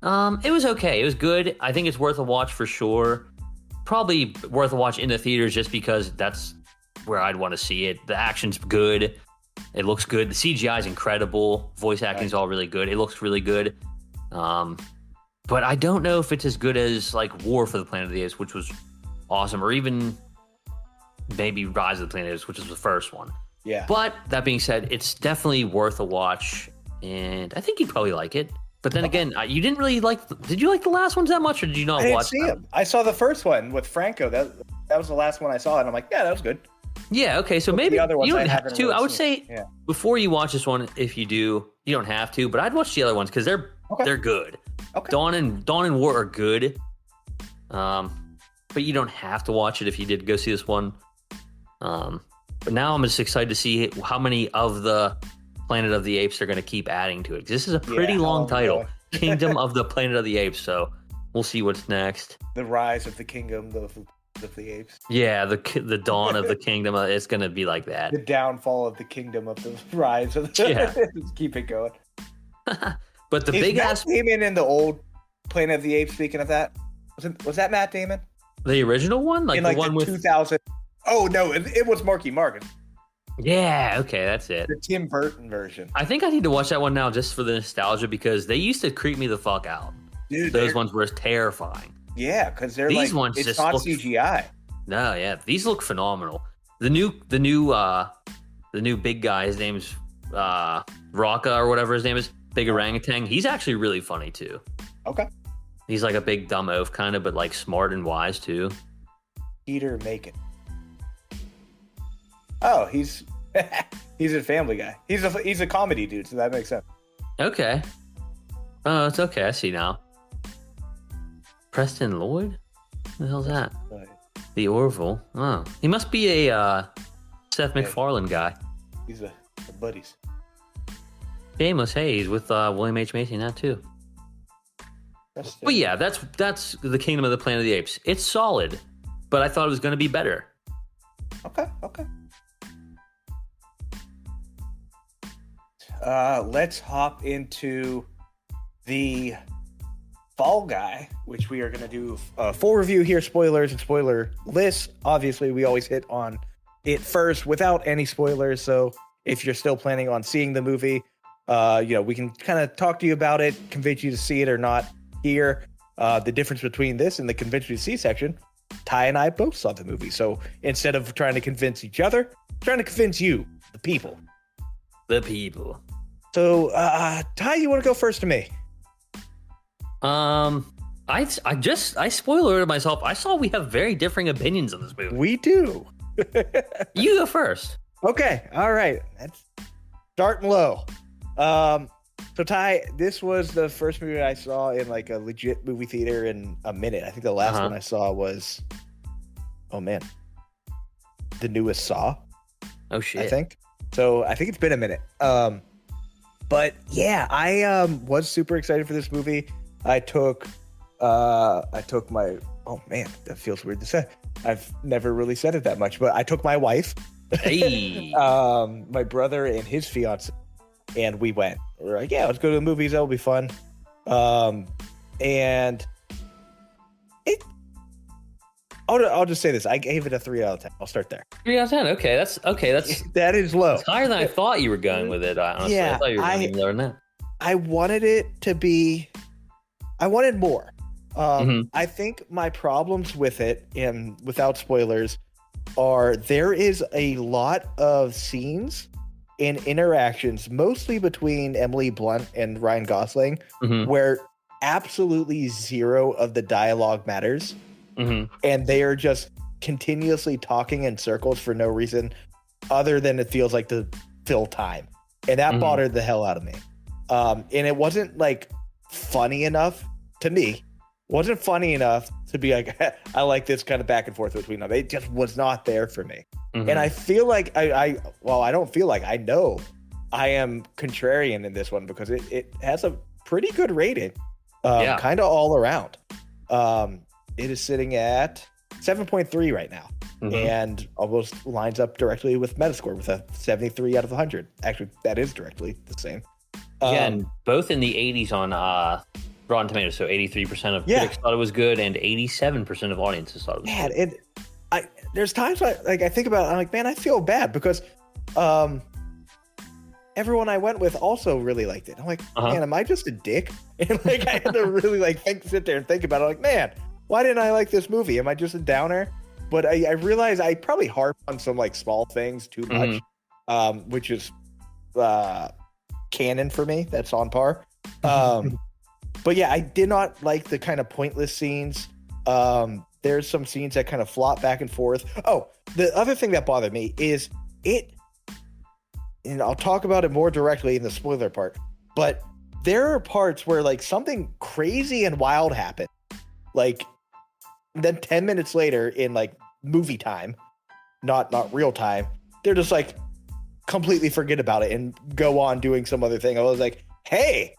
It was okay. It was good. I think it's worth a watch for sure. Probably worth a watch in the theaters just because that's where I'd want to see it. The action's good. It looks good. The CGI is incredible. Voice acting's all really good. It looks really good. but I don't know if it's as good as like War for the Planet of the Apes, which was awesome, or even maybe Rise of the Planet of the Apes, which is the first one. Yeah. But that being said, it's definitely worth a watch, and I think you'd probably like it. But then again, you didn't really like. Did you like the last ones that much, or did you not watch them? I didn't see them. I saw the first one with Franco. That was the last one I saw, and I'm like, yeah, that was good. Yeah, okay, so maybe you don't have to. Really I would say before you watch this one, if you do, you don't have to. But I'd watch the other ones because they're good. Okay. Dawn and War are good. But you don't have to watch it if you did go see this one. But now I'm just excited to see how many of the Planet of the Apes are going to keep adding to it. 'Cause this is a pretty long title, Kingdom of the Planet of the Apes. So we'll see what's next. The Rise of the Kingdom of the Apes. Yeah, the dawn of the kingdom. It's going to be like that. The downfall of the kingdom of the rise of the. Yeah. Just keep it going. But the big ass Matt Damon in the old Planet of the Apes. Speaking of that, was that Matt Damon? The original one, like the one with 2000. Oh no, it was Marky Mark. Yeah, okay, that's it. The Tim Burton version. I think I need to watch that one now just for the nostalgia because they used to creep me the fuck out. Dude, those ones were terrifying. Yeah, because they're these ones it's just not CGI. No, yeah, these look phenomenal. The new big guy, his name's Rocka or whatever his name is, big orangutan. He's actually really funny too. Okay. He's like a big dumb oaf kind of, but like smart and wise too. Peter Macon. Oh, he's a Family Guy. He's a comedy dude, so that makes sense. Okay. Oh, it's okay. I see now. Preston Lloyd? What the hell's that? The Orville. Oh, he must be a Seth MacFarlane guy. He's a buddies. Famous. Hey, he's with William H. Macy now too. But yeah, that's the Kingdom of the Planet of the Apes. It's solid, but I thought it was going to be better. Okay. Let's hop into the Fall Guy, which we are going to do a full review here, spoilers and spoiler lists. Obviously, we always hit on it first without any spoilers. So if you're still planning on seeing the movie, we can kind of talk to you about it, convince you to see it or not here. The difference between this and the convince you to see section, Ty and I both saw the movie. So instead of trying to convince each other, trying to convince you, the people. The people. So, Ty, you want to go first to me? I spoiler alerted myself. I saw we have very differing opinions on this movie. We do. You go first. Okay. All right. That's starting low. So Ty, this was the first movie I saw in like a legit movie theater in a minute. I think the last one I saw was, the newest Saw. Oh shit. I think. So I think it's been a minute. But yeah, I was super excited for this movie. I took my, that feels weird to say. I've never really said it that much, but I took my wife, hey, my brother and his fiance, and we went. We're like, yeah, let's go to the movies. That'll be fun. And I'll just say this. I gave it a 3 out of 10. I'll start there. 3 out of 10. Okay, that is low. It's higher than I thought you were going with it. Honestly, yeah, I thought you were going lower than that. I wanted it to be. I wanted more. I think my problems with it, and without spoilers, are there is a lot of scenes and interactions, mostly between Emily Blunt and Ryan Gosling, where absolutely zero of the dialogue matters. And they are just continuously talking in circles for no reason other than it feels like to fill time. And that bothered the hell out of me. And it wasn't like funny enough to me. Wasn't funny enough to be like, I like this kind of back and forth between them. It just was not there for me. And I feel like I don't feel like, I know I am contrarian in this one because it has a pretty good rating, kind of all around. It is sitting at 7.3 right now, and almost lines up directly with Metascore with a 73 out of 100. Actually, that is directly the same. And both in the 80s on Rotten Tomatoes, so 83% of critics thought it was good, and 87% of audiences thought it was good. And there's times I think about it, I'm like, man, I feel bad because everyone I went with also really liked it. I'm like, man, am I just a dick? And like, I had to really like sit there and think about it. Like, man, why didn't I like this movie? Am I just a downer? But I realized I probably harp on some like small things too much, which is canon for me. That's on par. But yeah, I did not like the kind of pointless scenes. There's some scenes that kind of flop back and forth. Oh, the other thing that bothered me is and I'll talk about it more directly in the spoiler part, but there are parts where like something crazy and wild happened. Like then 10 minutes later in like movie time, not real time, they're just like completely forget about it and go on doing some other thing. I was like, hey,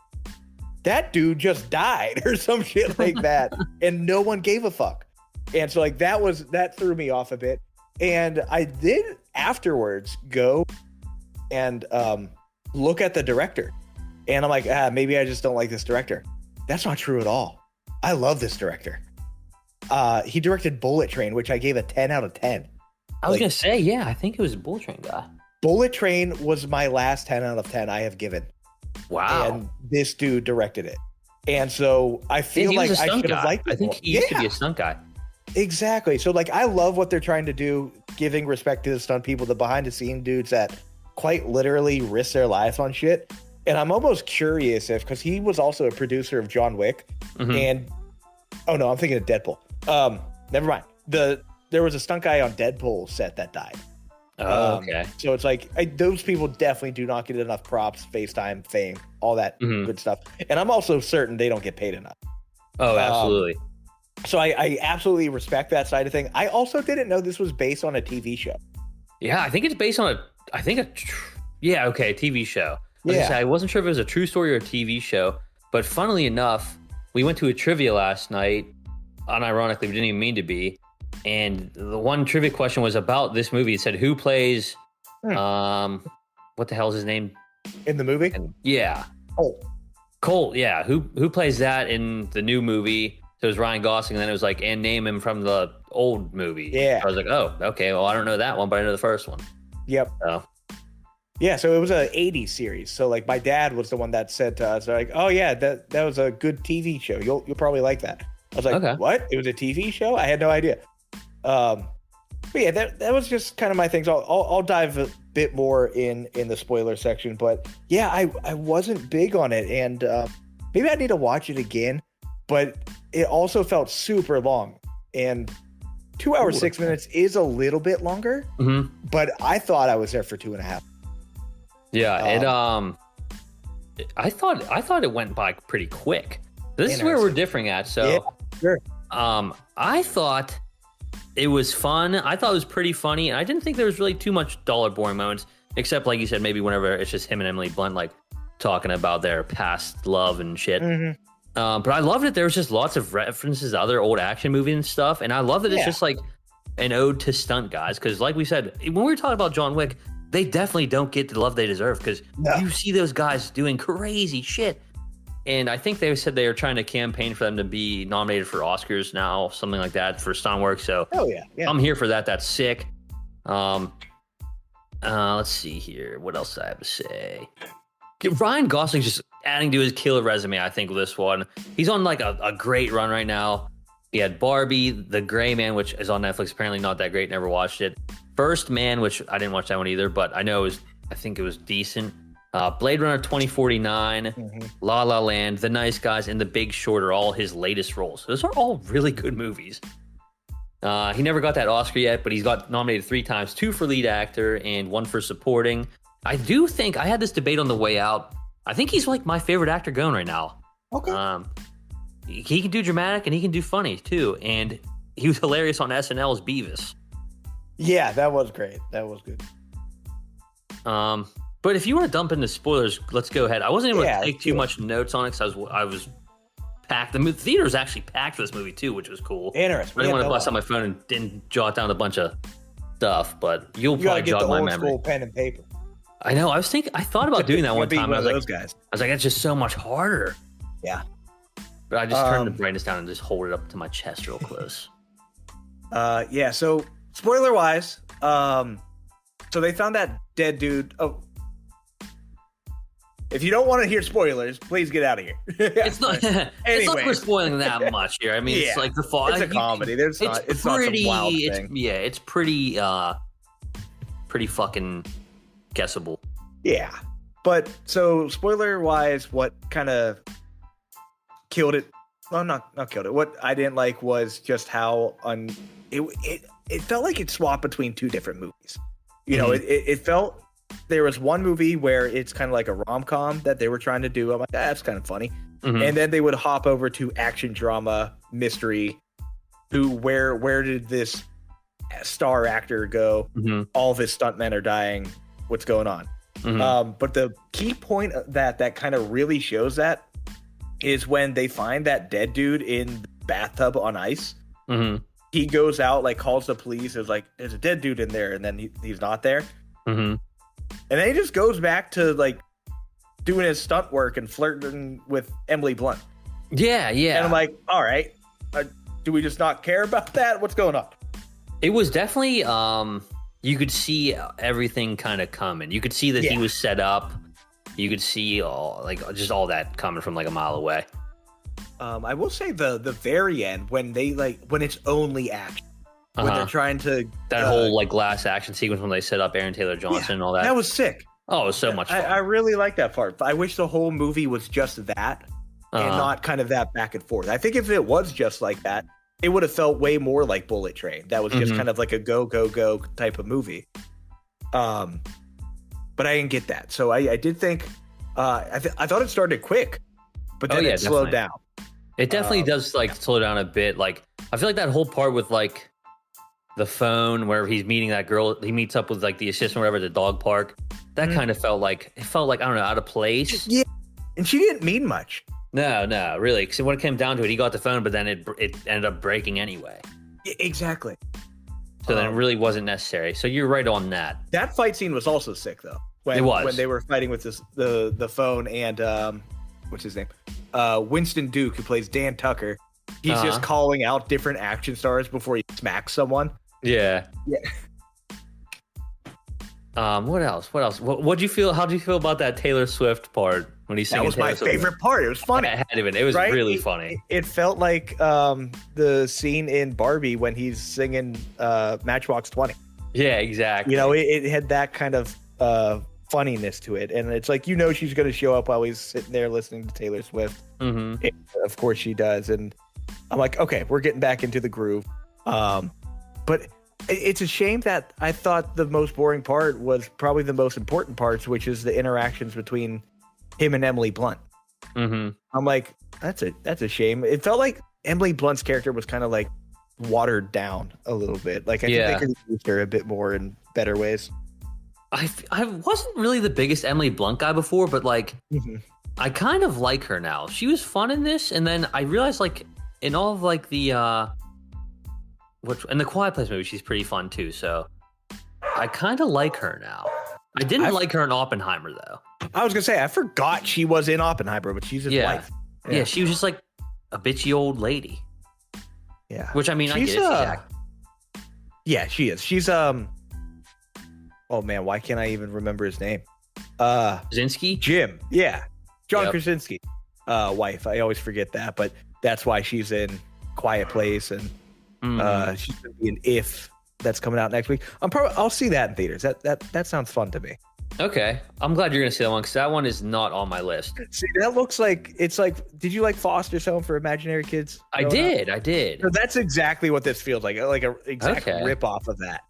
that dude just died or some shit like that. And no one gave a fuck. And so like that threw me off a bit. And I did afterwards go and look at the director. And I'm like, maybe I just don't like this director. That's not true at all. I love this director. He directed Bullet Train, which I gave a 10 out of 10. I was going to say, yeah, I think it was a Bullet Train guy. Bullet Train was my last 10 out of 10 I have given. Wow. And this dude directed it. And so I feel like I should have liked it. I think he used to be a stunt guy. Exactly. So like I love what they're trying to do, giving respect to the stunt people, the behind the scene dudes that quite literally risk their lives on shit. And I'm almost curious because he was also a producer of John Wick and oh no, I'm thinking of Deadpool. Never mind. There was a stunt guy on Deadpool set that died. Oh, okay. So it's like those people definitely do not get enough props, FaceTime, fame, all that good stuff. And I'm also certain they don't get paid enough. Oh, absolutely. So I absolutely respect that side of thing. I also didn't know this was based on a TV show. Yeah, I think it's based on a TV show. I wasn't sure if it was a true story or a TV show, but funnily enough, we went to a trivia last night. Unironically, we didn't even mean to be. And the one trivia question was about this movie. It said, who plays, what the hell is his name? In the movie? Colt, yeah. Who plays that in the new movie? So it was Ryan Gosling, and then it was like, and name him from the old movie. Yeah. So I was like, oh, okay, well, I don't know that one, but I know the first one. Yep. Yeah, so it was an 80s series. So like my dad was the one that said to us, like, oh yeah, that was a good TV show. You'll probably like that. I was like, okay. What? It was a TV show? I had no idea. But yeah, that was just kind of my things. I'll dive a bit more in the spoiler section, but yeah, I wasn't big on it, and maybe I need to watch it again. But it also felt super long, and 2 hours 6 minutes is a little bit longer. But I thought I was there for 2.5. Yeah, I thought it went by pretty quick. This is where we're differing at. So, yeah, sure. I thought it was fun. I thought it was pretty funny, and I didn't think there was really too much dollar boring moments, except like you said, maybe whenever it's just him and Emily Blunt like talking about their past love and shit. But I loved it. There was just lots of references to other old action movies and stuff, and I love that it's just like an ode to stunt guys. Because like we said, when we were talking about John Wick, they definitely don't get the love they deserve because you see those guys doing crazy shit. And I think they said they were trying to campaign for them to be nominated for Oscars now, something like that for stunt work. So I'm here for that. That's sick. Let's see here. What else do I have to say? Ryan Gosling's just adding to his killer resume, I think, with this one. He's on like a great run right now. He had Barbie, The Gray Man, which is on Netflix. Apparently not that great. Never watched it. First Man, which I didn't watch that one either, but I think it was decent. Blade Runner 2049, La La Land, The Nice Guys, and The Big Short are all his latest roles. Those are all really good movies. He never got that Oscar yet, but he's got nominated 3 times, 2 for lead actor and 1 for supporting. I do think, I had this debate on the way out, I think he's like my favorite actor going right now. Okay. He can do dramatic and he can do funny too. And he was hilarious on SNL as Beavis. Yeah, that was great. That was good. But if you want to dump into spoilers, let's go ahead. I wasn't able to take too much notes on it because I was packed. The theater was actually packed for this movie too, which was cool. Interesting. I didn't want to bust out my phone and didn't jot down a bunch of stuff, but you'll probably jog my memory. School pen and paper. I know. I thought about doing that one time. I was like, it's just so much harder. Yeah. But I just turned the brightness down and just hold it up to my chest real close. Yeah. So spoiler wise, so they found that dead dude. Oh, If you don't want to hear spoilers, please get out of here. It's not. It's not we're spoiling that much here. I mean, it's like the fall. It's a comedy. It's not some wild thing. It's pretty fucking guessable. Yeah, but so spoiler wise, what kind of killed it? Well, not killed it. What I didn't like was just how it felt like it swapped between two different movies. You know, it felt. There was one movie where it's kind of like a rom-com that they were trying to do. I'm like, that's kind of funny. And then they would hop over to action drama, mystery. Where did this star actor go? All of his stuntmen are dying. What's going on? But the key point that kind of really shows that is when they find that dead dude in the bathtub on ice. He goes out, like calls the police. Is like, there's a dead dude in there, and then he's not there. And then he just goes back to like doing his stunt work and flirting with Emily Blunt. Yeah. And I'm like, all right, do we just not care about that? What's going on? It was definitely, you could see everything kind of coming. You could see that he was set up. You could see all that coming from like a mile away. I will say the very end when it's only action. When they're trying to that whole like last action sequence when they set up Aaron Taylor Johnson and all that. That was sick. Oh, it was so much fun. I really like that part. I wish the whole movie was just that and not kind of that back and forth. I think if it was just like that, it would have felt way more like Bullet Train. That was just kind of like a go type of movie. But I didn't get that. So I did think I thought it started quick, but then it slowed down. It definitely does like slow down a bit. Like I feel like that whole part with like the phone where he's meeting that girl, he meets up with like the assistant or whatever at the dog park. That kind of felt like I don't know, out of place. Yeah, and she didn't mean much. No, really. Because when it came down to it, he got the phone, but then it ended up breaking anyway. Exactly. So then it really wasn't necessary. So you're right on that. That fight scene was also sick though. When they were fighting with the phone and what's his name? Winston Duke, who plays Dan Tucker. He's just calling out different action stars before he smacks someone. Yeah. What else? How'd you feel about that Taylor Swift part when he's singing? That was my favorite part. It was funny. It was really funny. It felt like the scene in Barbie when he's singing Matchbox 20. Yeah, exactly. You know, it had that kind of funniness to it, and it's like, you know, she's going to show up while he's sitting there listening to Taylor Swift. And of course she does, and I'm like, okay, we're getting back into the groove. But it's a shame that I thought the most boring part was probably the most important parts, which is the interactions between him and Emily Blunt. I'm like, that's a shame. It felt like Emily Blunt's character was kind of like watered down a little bit. Like I think they could have used her a bit more in better ways. I wasn't really the biggest Emily Blunt guy before, but like I kind of like her now. She was fun in this, and then I realized like in all of like the in the Quiet Place movie, she's pretty fun too. So I kind of like her now. I didn't like her in Oppenheimer though. I was gonna say I forgot she was in Oppenheimer, but she's his wife. Yeah, she was just like a bitchy old lady. Yeah, which I mean, she's, I get it. Yeah, she is. She's oh man, why can't I even remember his name? Krasinski? Jim. Yeah, John Krasinski. Wife. I always forget that, but that's why she's in Quiet Place, and she's gonna be an If that's coming out next week. I'll see that in theaters. That sounds fun to me. Okay, I'm glad you're gonna see that one because that one is not on my list. See, that looks like it's like. Did you like Foster's Home for Imaginary Kids? I did. So that's exactly what this feels like a exact rip off of that.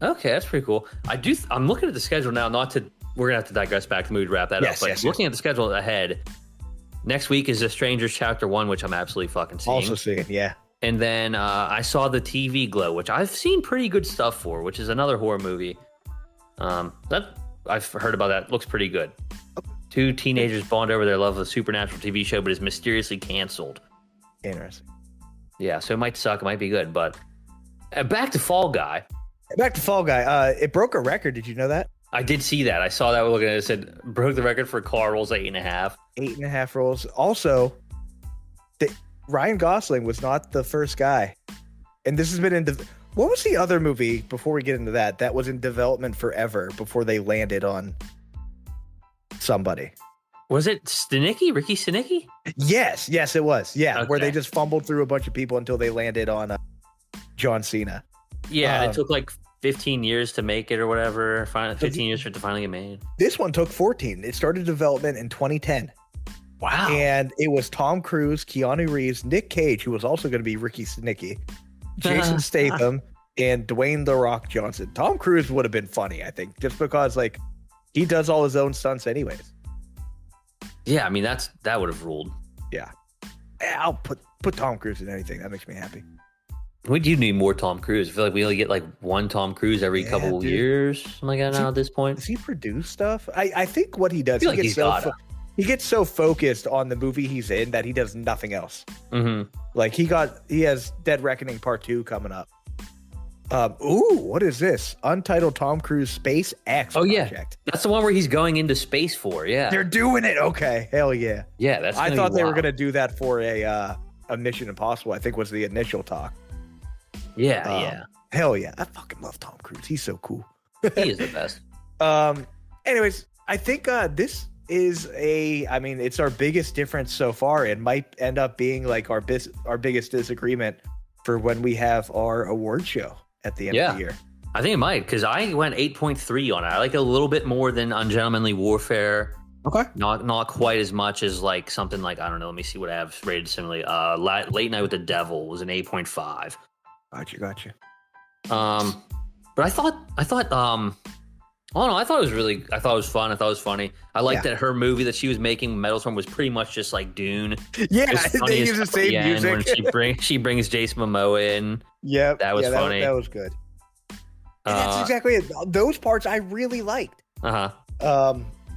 Okay, that's pretty cool. I'm looking at the schedule now. We're gonna have to digress back to the movie to wrap that up. But looking at the schedule ahead, next week is The Strangers Chapter 1, which I'm absolutely fucking seeing. Also seeing, yeah. And then I saw The TV Glow, which I've seen pretty good stuff for, which is another horror movie. That I've heard about that. Looks pretty good. Two teenagers bond over their love of a supernatural TV show, but is mysteriously canceled. Interesting. Yeah, so it might suck. It might be good, but back to Fall Guy. It broke a record. Did you know that? I did see that. I saw that. Looking at it, said broke the record for car rolls 8.5. 8.5 rolls. Also, Ryan Gosling was not the first guy, and this has been in. What was the other movie before we get into that was in development forever before they landed on somebody? Was it Stenicki? Ricky Stenicki? Yes, it was. Yeah, Okay. where they just fumbled through a bunch of people until they landed on John Cena. Yeah, it took like 15 years to make it or whatever. 15 years for it to finally get made. This one took 14. It started development in 2010. Wow. And it was Tom Cruise, Keanu Reeves, Nick Cage, who was also going to be Ricky Stenicki, Jason Statham, and Dwayne The Rock Johnson. Tom Cruise would have been funny, I think, just because like he does all his own stunts anyways. Yeah, I mean that would have ruled. Yeah. I'll put Tom Cruise in anything. That makes me happy. We do need more Tom Cruise. I feel like we only get like one Tom Cruise every couple of years, something like that now at this point. Does he produce stuff? I think what he does, he gets so focused on the movie he's in that he does nothing else. Mm-hmm. Like he has Dead Reckoning Part 2 coming up. What is this? Untitled Tom Cruise Space X project. Yeah, that's the one where he's going into space for. Yeah, they're doing it. Okay, hell yeah. Yeah, that's. I thought they were gonna do that for a Mission Impossible. I think was the initial talk. Yeah. Hell yeah, I fucking love Tom Cruise. He's so cool. He is the best. Anyways, I think this is it's our biggest difference so far. It might end up being like our biggest disagreement for when we have our award show at the end of the year. I think it might, because I went 8.3 on it. I like it a little bit more than Ungentlemanly Warfare. Okay. Not quite as much as like something like, I don't know, let me see what I have rated similarly. Late Night with the Devil was an 8.5. Gotcha. But I thought I thought it was fun. I thought it was funny. I liked that her movie that she was making Medals from was pretty much just like Dune. Yeah, they use the same music. When she brings Jason Momoa in. Yeah, that was funny. That was good. And that's exactly it. Those parts I really liked. I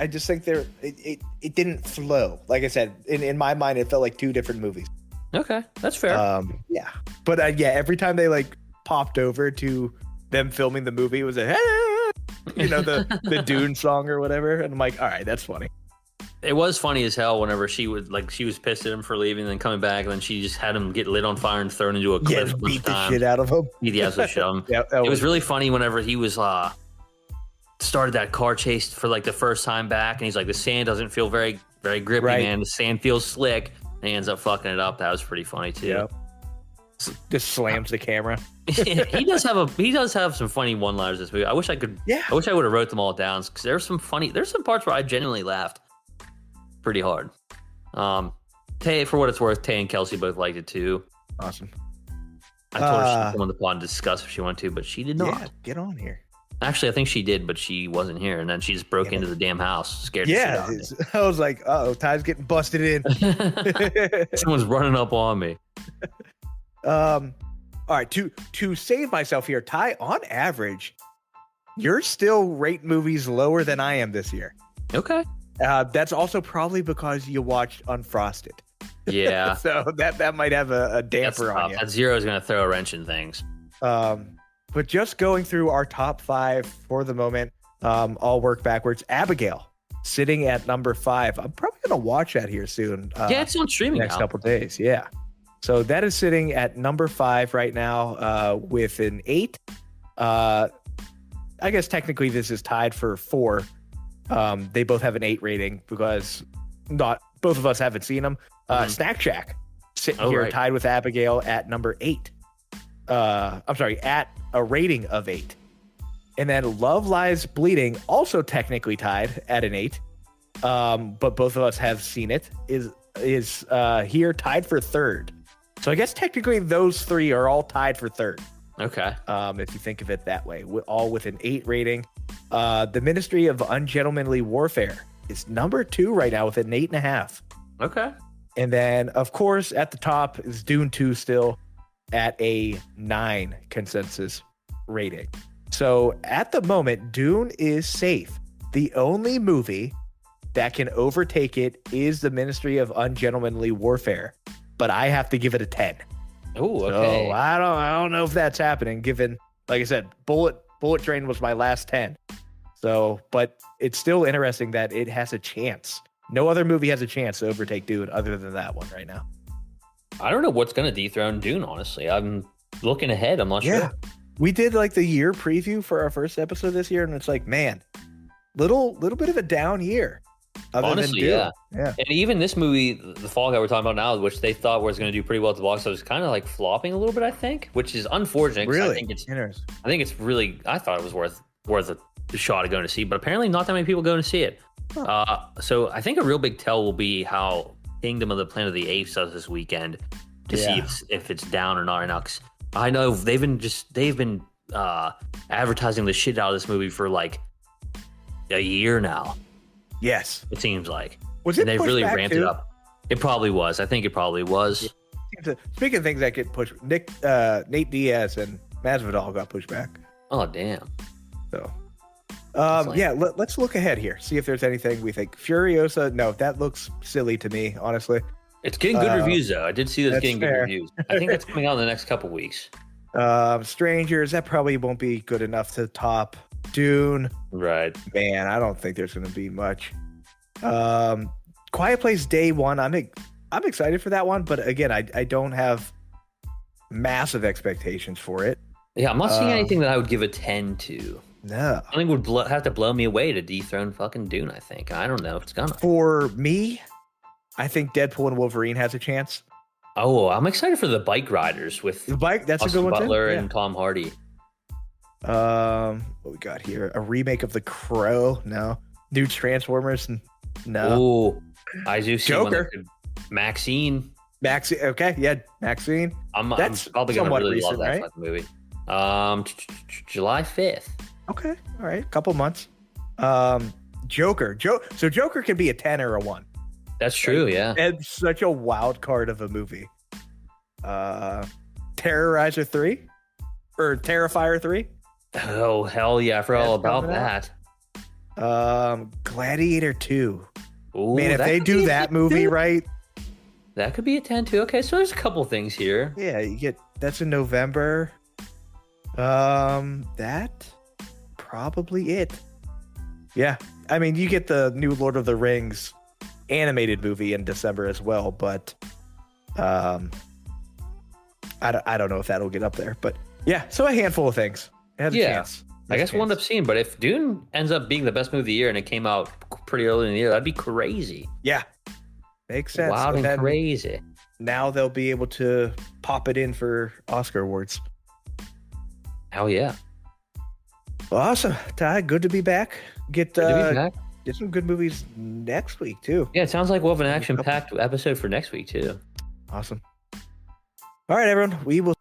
just think it didn't flow. Like I said, in my mind, it felt like two different movies. Okay, that's fair. Yeah, but every time they like popped over to them filming the movie, it was the Dune song or whatever, and I'm like, all right, that's funny. It was funny as hell whenever she was pissed at him for leaving and then coming back, and then she just had him get lit on fire and thrown into a cliff. Beat the shit out of him. Beat the absolute shit out of him. It was really funny whenever he was started that car chase for like the first time back, and he's like, the sand doesn't feel very, very grippy, man. The sand feels slick, and he ends up fucking it up. That was pretty funny too. Yep. Just slams the camera. He does have some funny one-liners this movie. I wish I would have wrote them all down, because there's some parts where I genuinely laughed pretty hard. Tay, for what it's worth, Tay and Kelsey both liked it too. Awesome. I told her she'd come on the pod and discuss if she wanted to, but she did not. Yeah, get on here. Actually, I think she did, but she wasn't here, and then she just broke into the damn house, scared the shit out of me. I was like, Ty's getting busted in. Someone's running up on me. All right, to save myself here, Ty, on average, you're still rating movies lower than I am this year. Okay. That's also probably because you watched Unfrosted. Yeah. So that might have a damper on you. That 0 is going to throw a wrench in things. But just going through our top 5 for the moment, I'll work backwards. Abigail, sitting at number 5. I'm probably going to watch that here soon. It's on streaming next couple days. Yeah. So that is sitting at number 5 right now with an 8. I guess technically this is tied for 4. They both have an 8 rating because not both of us haven't seen them. Snack Shack sitting here tied with Abigail at number 8. I'm sorry, at a rating of 8. And then Love Lies Bleeding, also technically tied at an 8. But both of us have seen it, is here tied for 3rd. So I guess technically those 3 are all tied for 3rd. Okay. If you think of it that way, all with an 8 rating. The Ministry of Ungentlemanly Warfare is number 2 right now with an 8.5. Okay. And then, of course, at the top is Dune 2 still at a 9 consensus rating. So at the moment, Dune is safe. The only movie that can overtake it is The Ministry of Ungentlemanly Warfare, but I have to give it a 10. Oh, okay. So I don't know if that's happening, given, like I said, Bullet Train was my last 10. So, but it's still interesting that it has a chance. No other movie has a chance to overtake Dune other than that one right now. I don't know what's going to dethrone Dune, honestly. I'm looking ahead. I'm not sure. We did like the year preview for our first episode this year, and it's like, man, little bit of a down year. Honestly, Dune. yeah. And even this movie, The Fall Guy we're talking about now, which they thought was going to do pretty well at the box office, kind of like flopping a little bit, I think, which is unfortunate. Really? I think it's really. I thought it was worth a shot of going to see, but apparently not that many people going to see it. So I think a real big tell will be how Kingdom of the Planet of the Apes does this weekend to see if it's down or not right now. 'Cause I know they've been advertising the shit out of this movie for like a year now. Yes, it seems like. Was it? And they've really ramped it up. It probably was. I think it probably was. Yeah. Speaking of things that get pushed, Nate Diaz and Masvidal got pushed back. Oh damn. So, let's look ahead here. See if there's anything we think. Furiosa. No, that looks silly to me. Honestly, it's getting good reviews though. I did see this getting good reviews. I think that's coming out in the next couple weeks. Strangers. That probably won't be good enough to top Dune. Right. Man, I don't think there's going to be much. Quiet Place Day One. I'm excited for that one, but again, I don't have massive expectations for it. Yeah, I'm not seeing anything that I would give a 10 to. No. Something would have to blow me away to dethrone fucking Dune, I think. I don't know if it's gonna. For me, I think Deadpool and Wolverine has a chance. Oh, I'm excited for the Bike Riders with the bike. That's Austin a good one Butler too. and Tom Hardy. What we got here? A remake of The Crow? No. New Transformers? No. Oh, I do see Joker. Maxine. Okay, yeah, Maxine. I'm probably gonna really love that fucking movie. July 5th. Okay, all right, couple months. Joker. So Joker can be a 10 or a 1. That's true, yeah. It's such a wild card of a movie. Terrorizer 3 or Terrifier 3. Oh hell yeah! I forgot all about that. Gladiator 2. Ooh, man, if they do that movie right, that could be a 10 too. Okay, so there's a couple things here. Yeah, that's in November. That probably it. Yeah, I mean, you get the new Lord of the Rings animated movie in December as well, but I don't know if that'll get up there. But yeah, so a handful of things. It has a chance. I guess we'll end up seeing, but if Dune ends up being the best movie of the year and it came out pretty early in the year, that'd be crazy. Yeah. Makes sense. Wild and crazy. Now they'll be able to pop it in for Oscar awards. Hell yeah. Awesome. Ty, good to be back. Get some good movies next week, too. Yeah, it sounds like we'll have an action-packed episode for next week, too. Awesome. All right, everyone. We will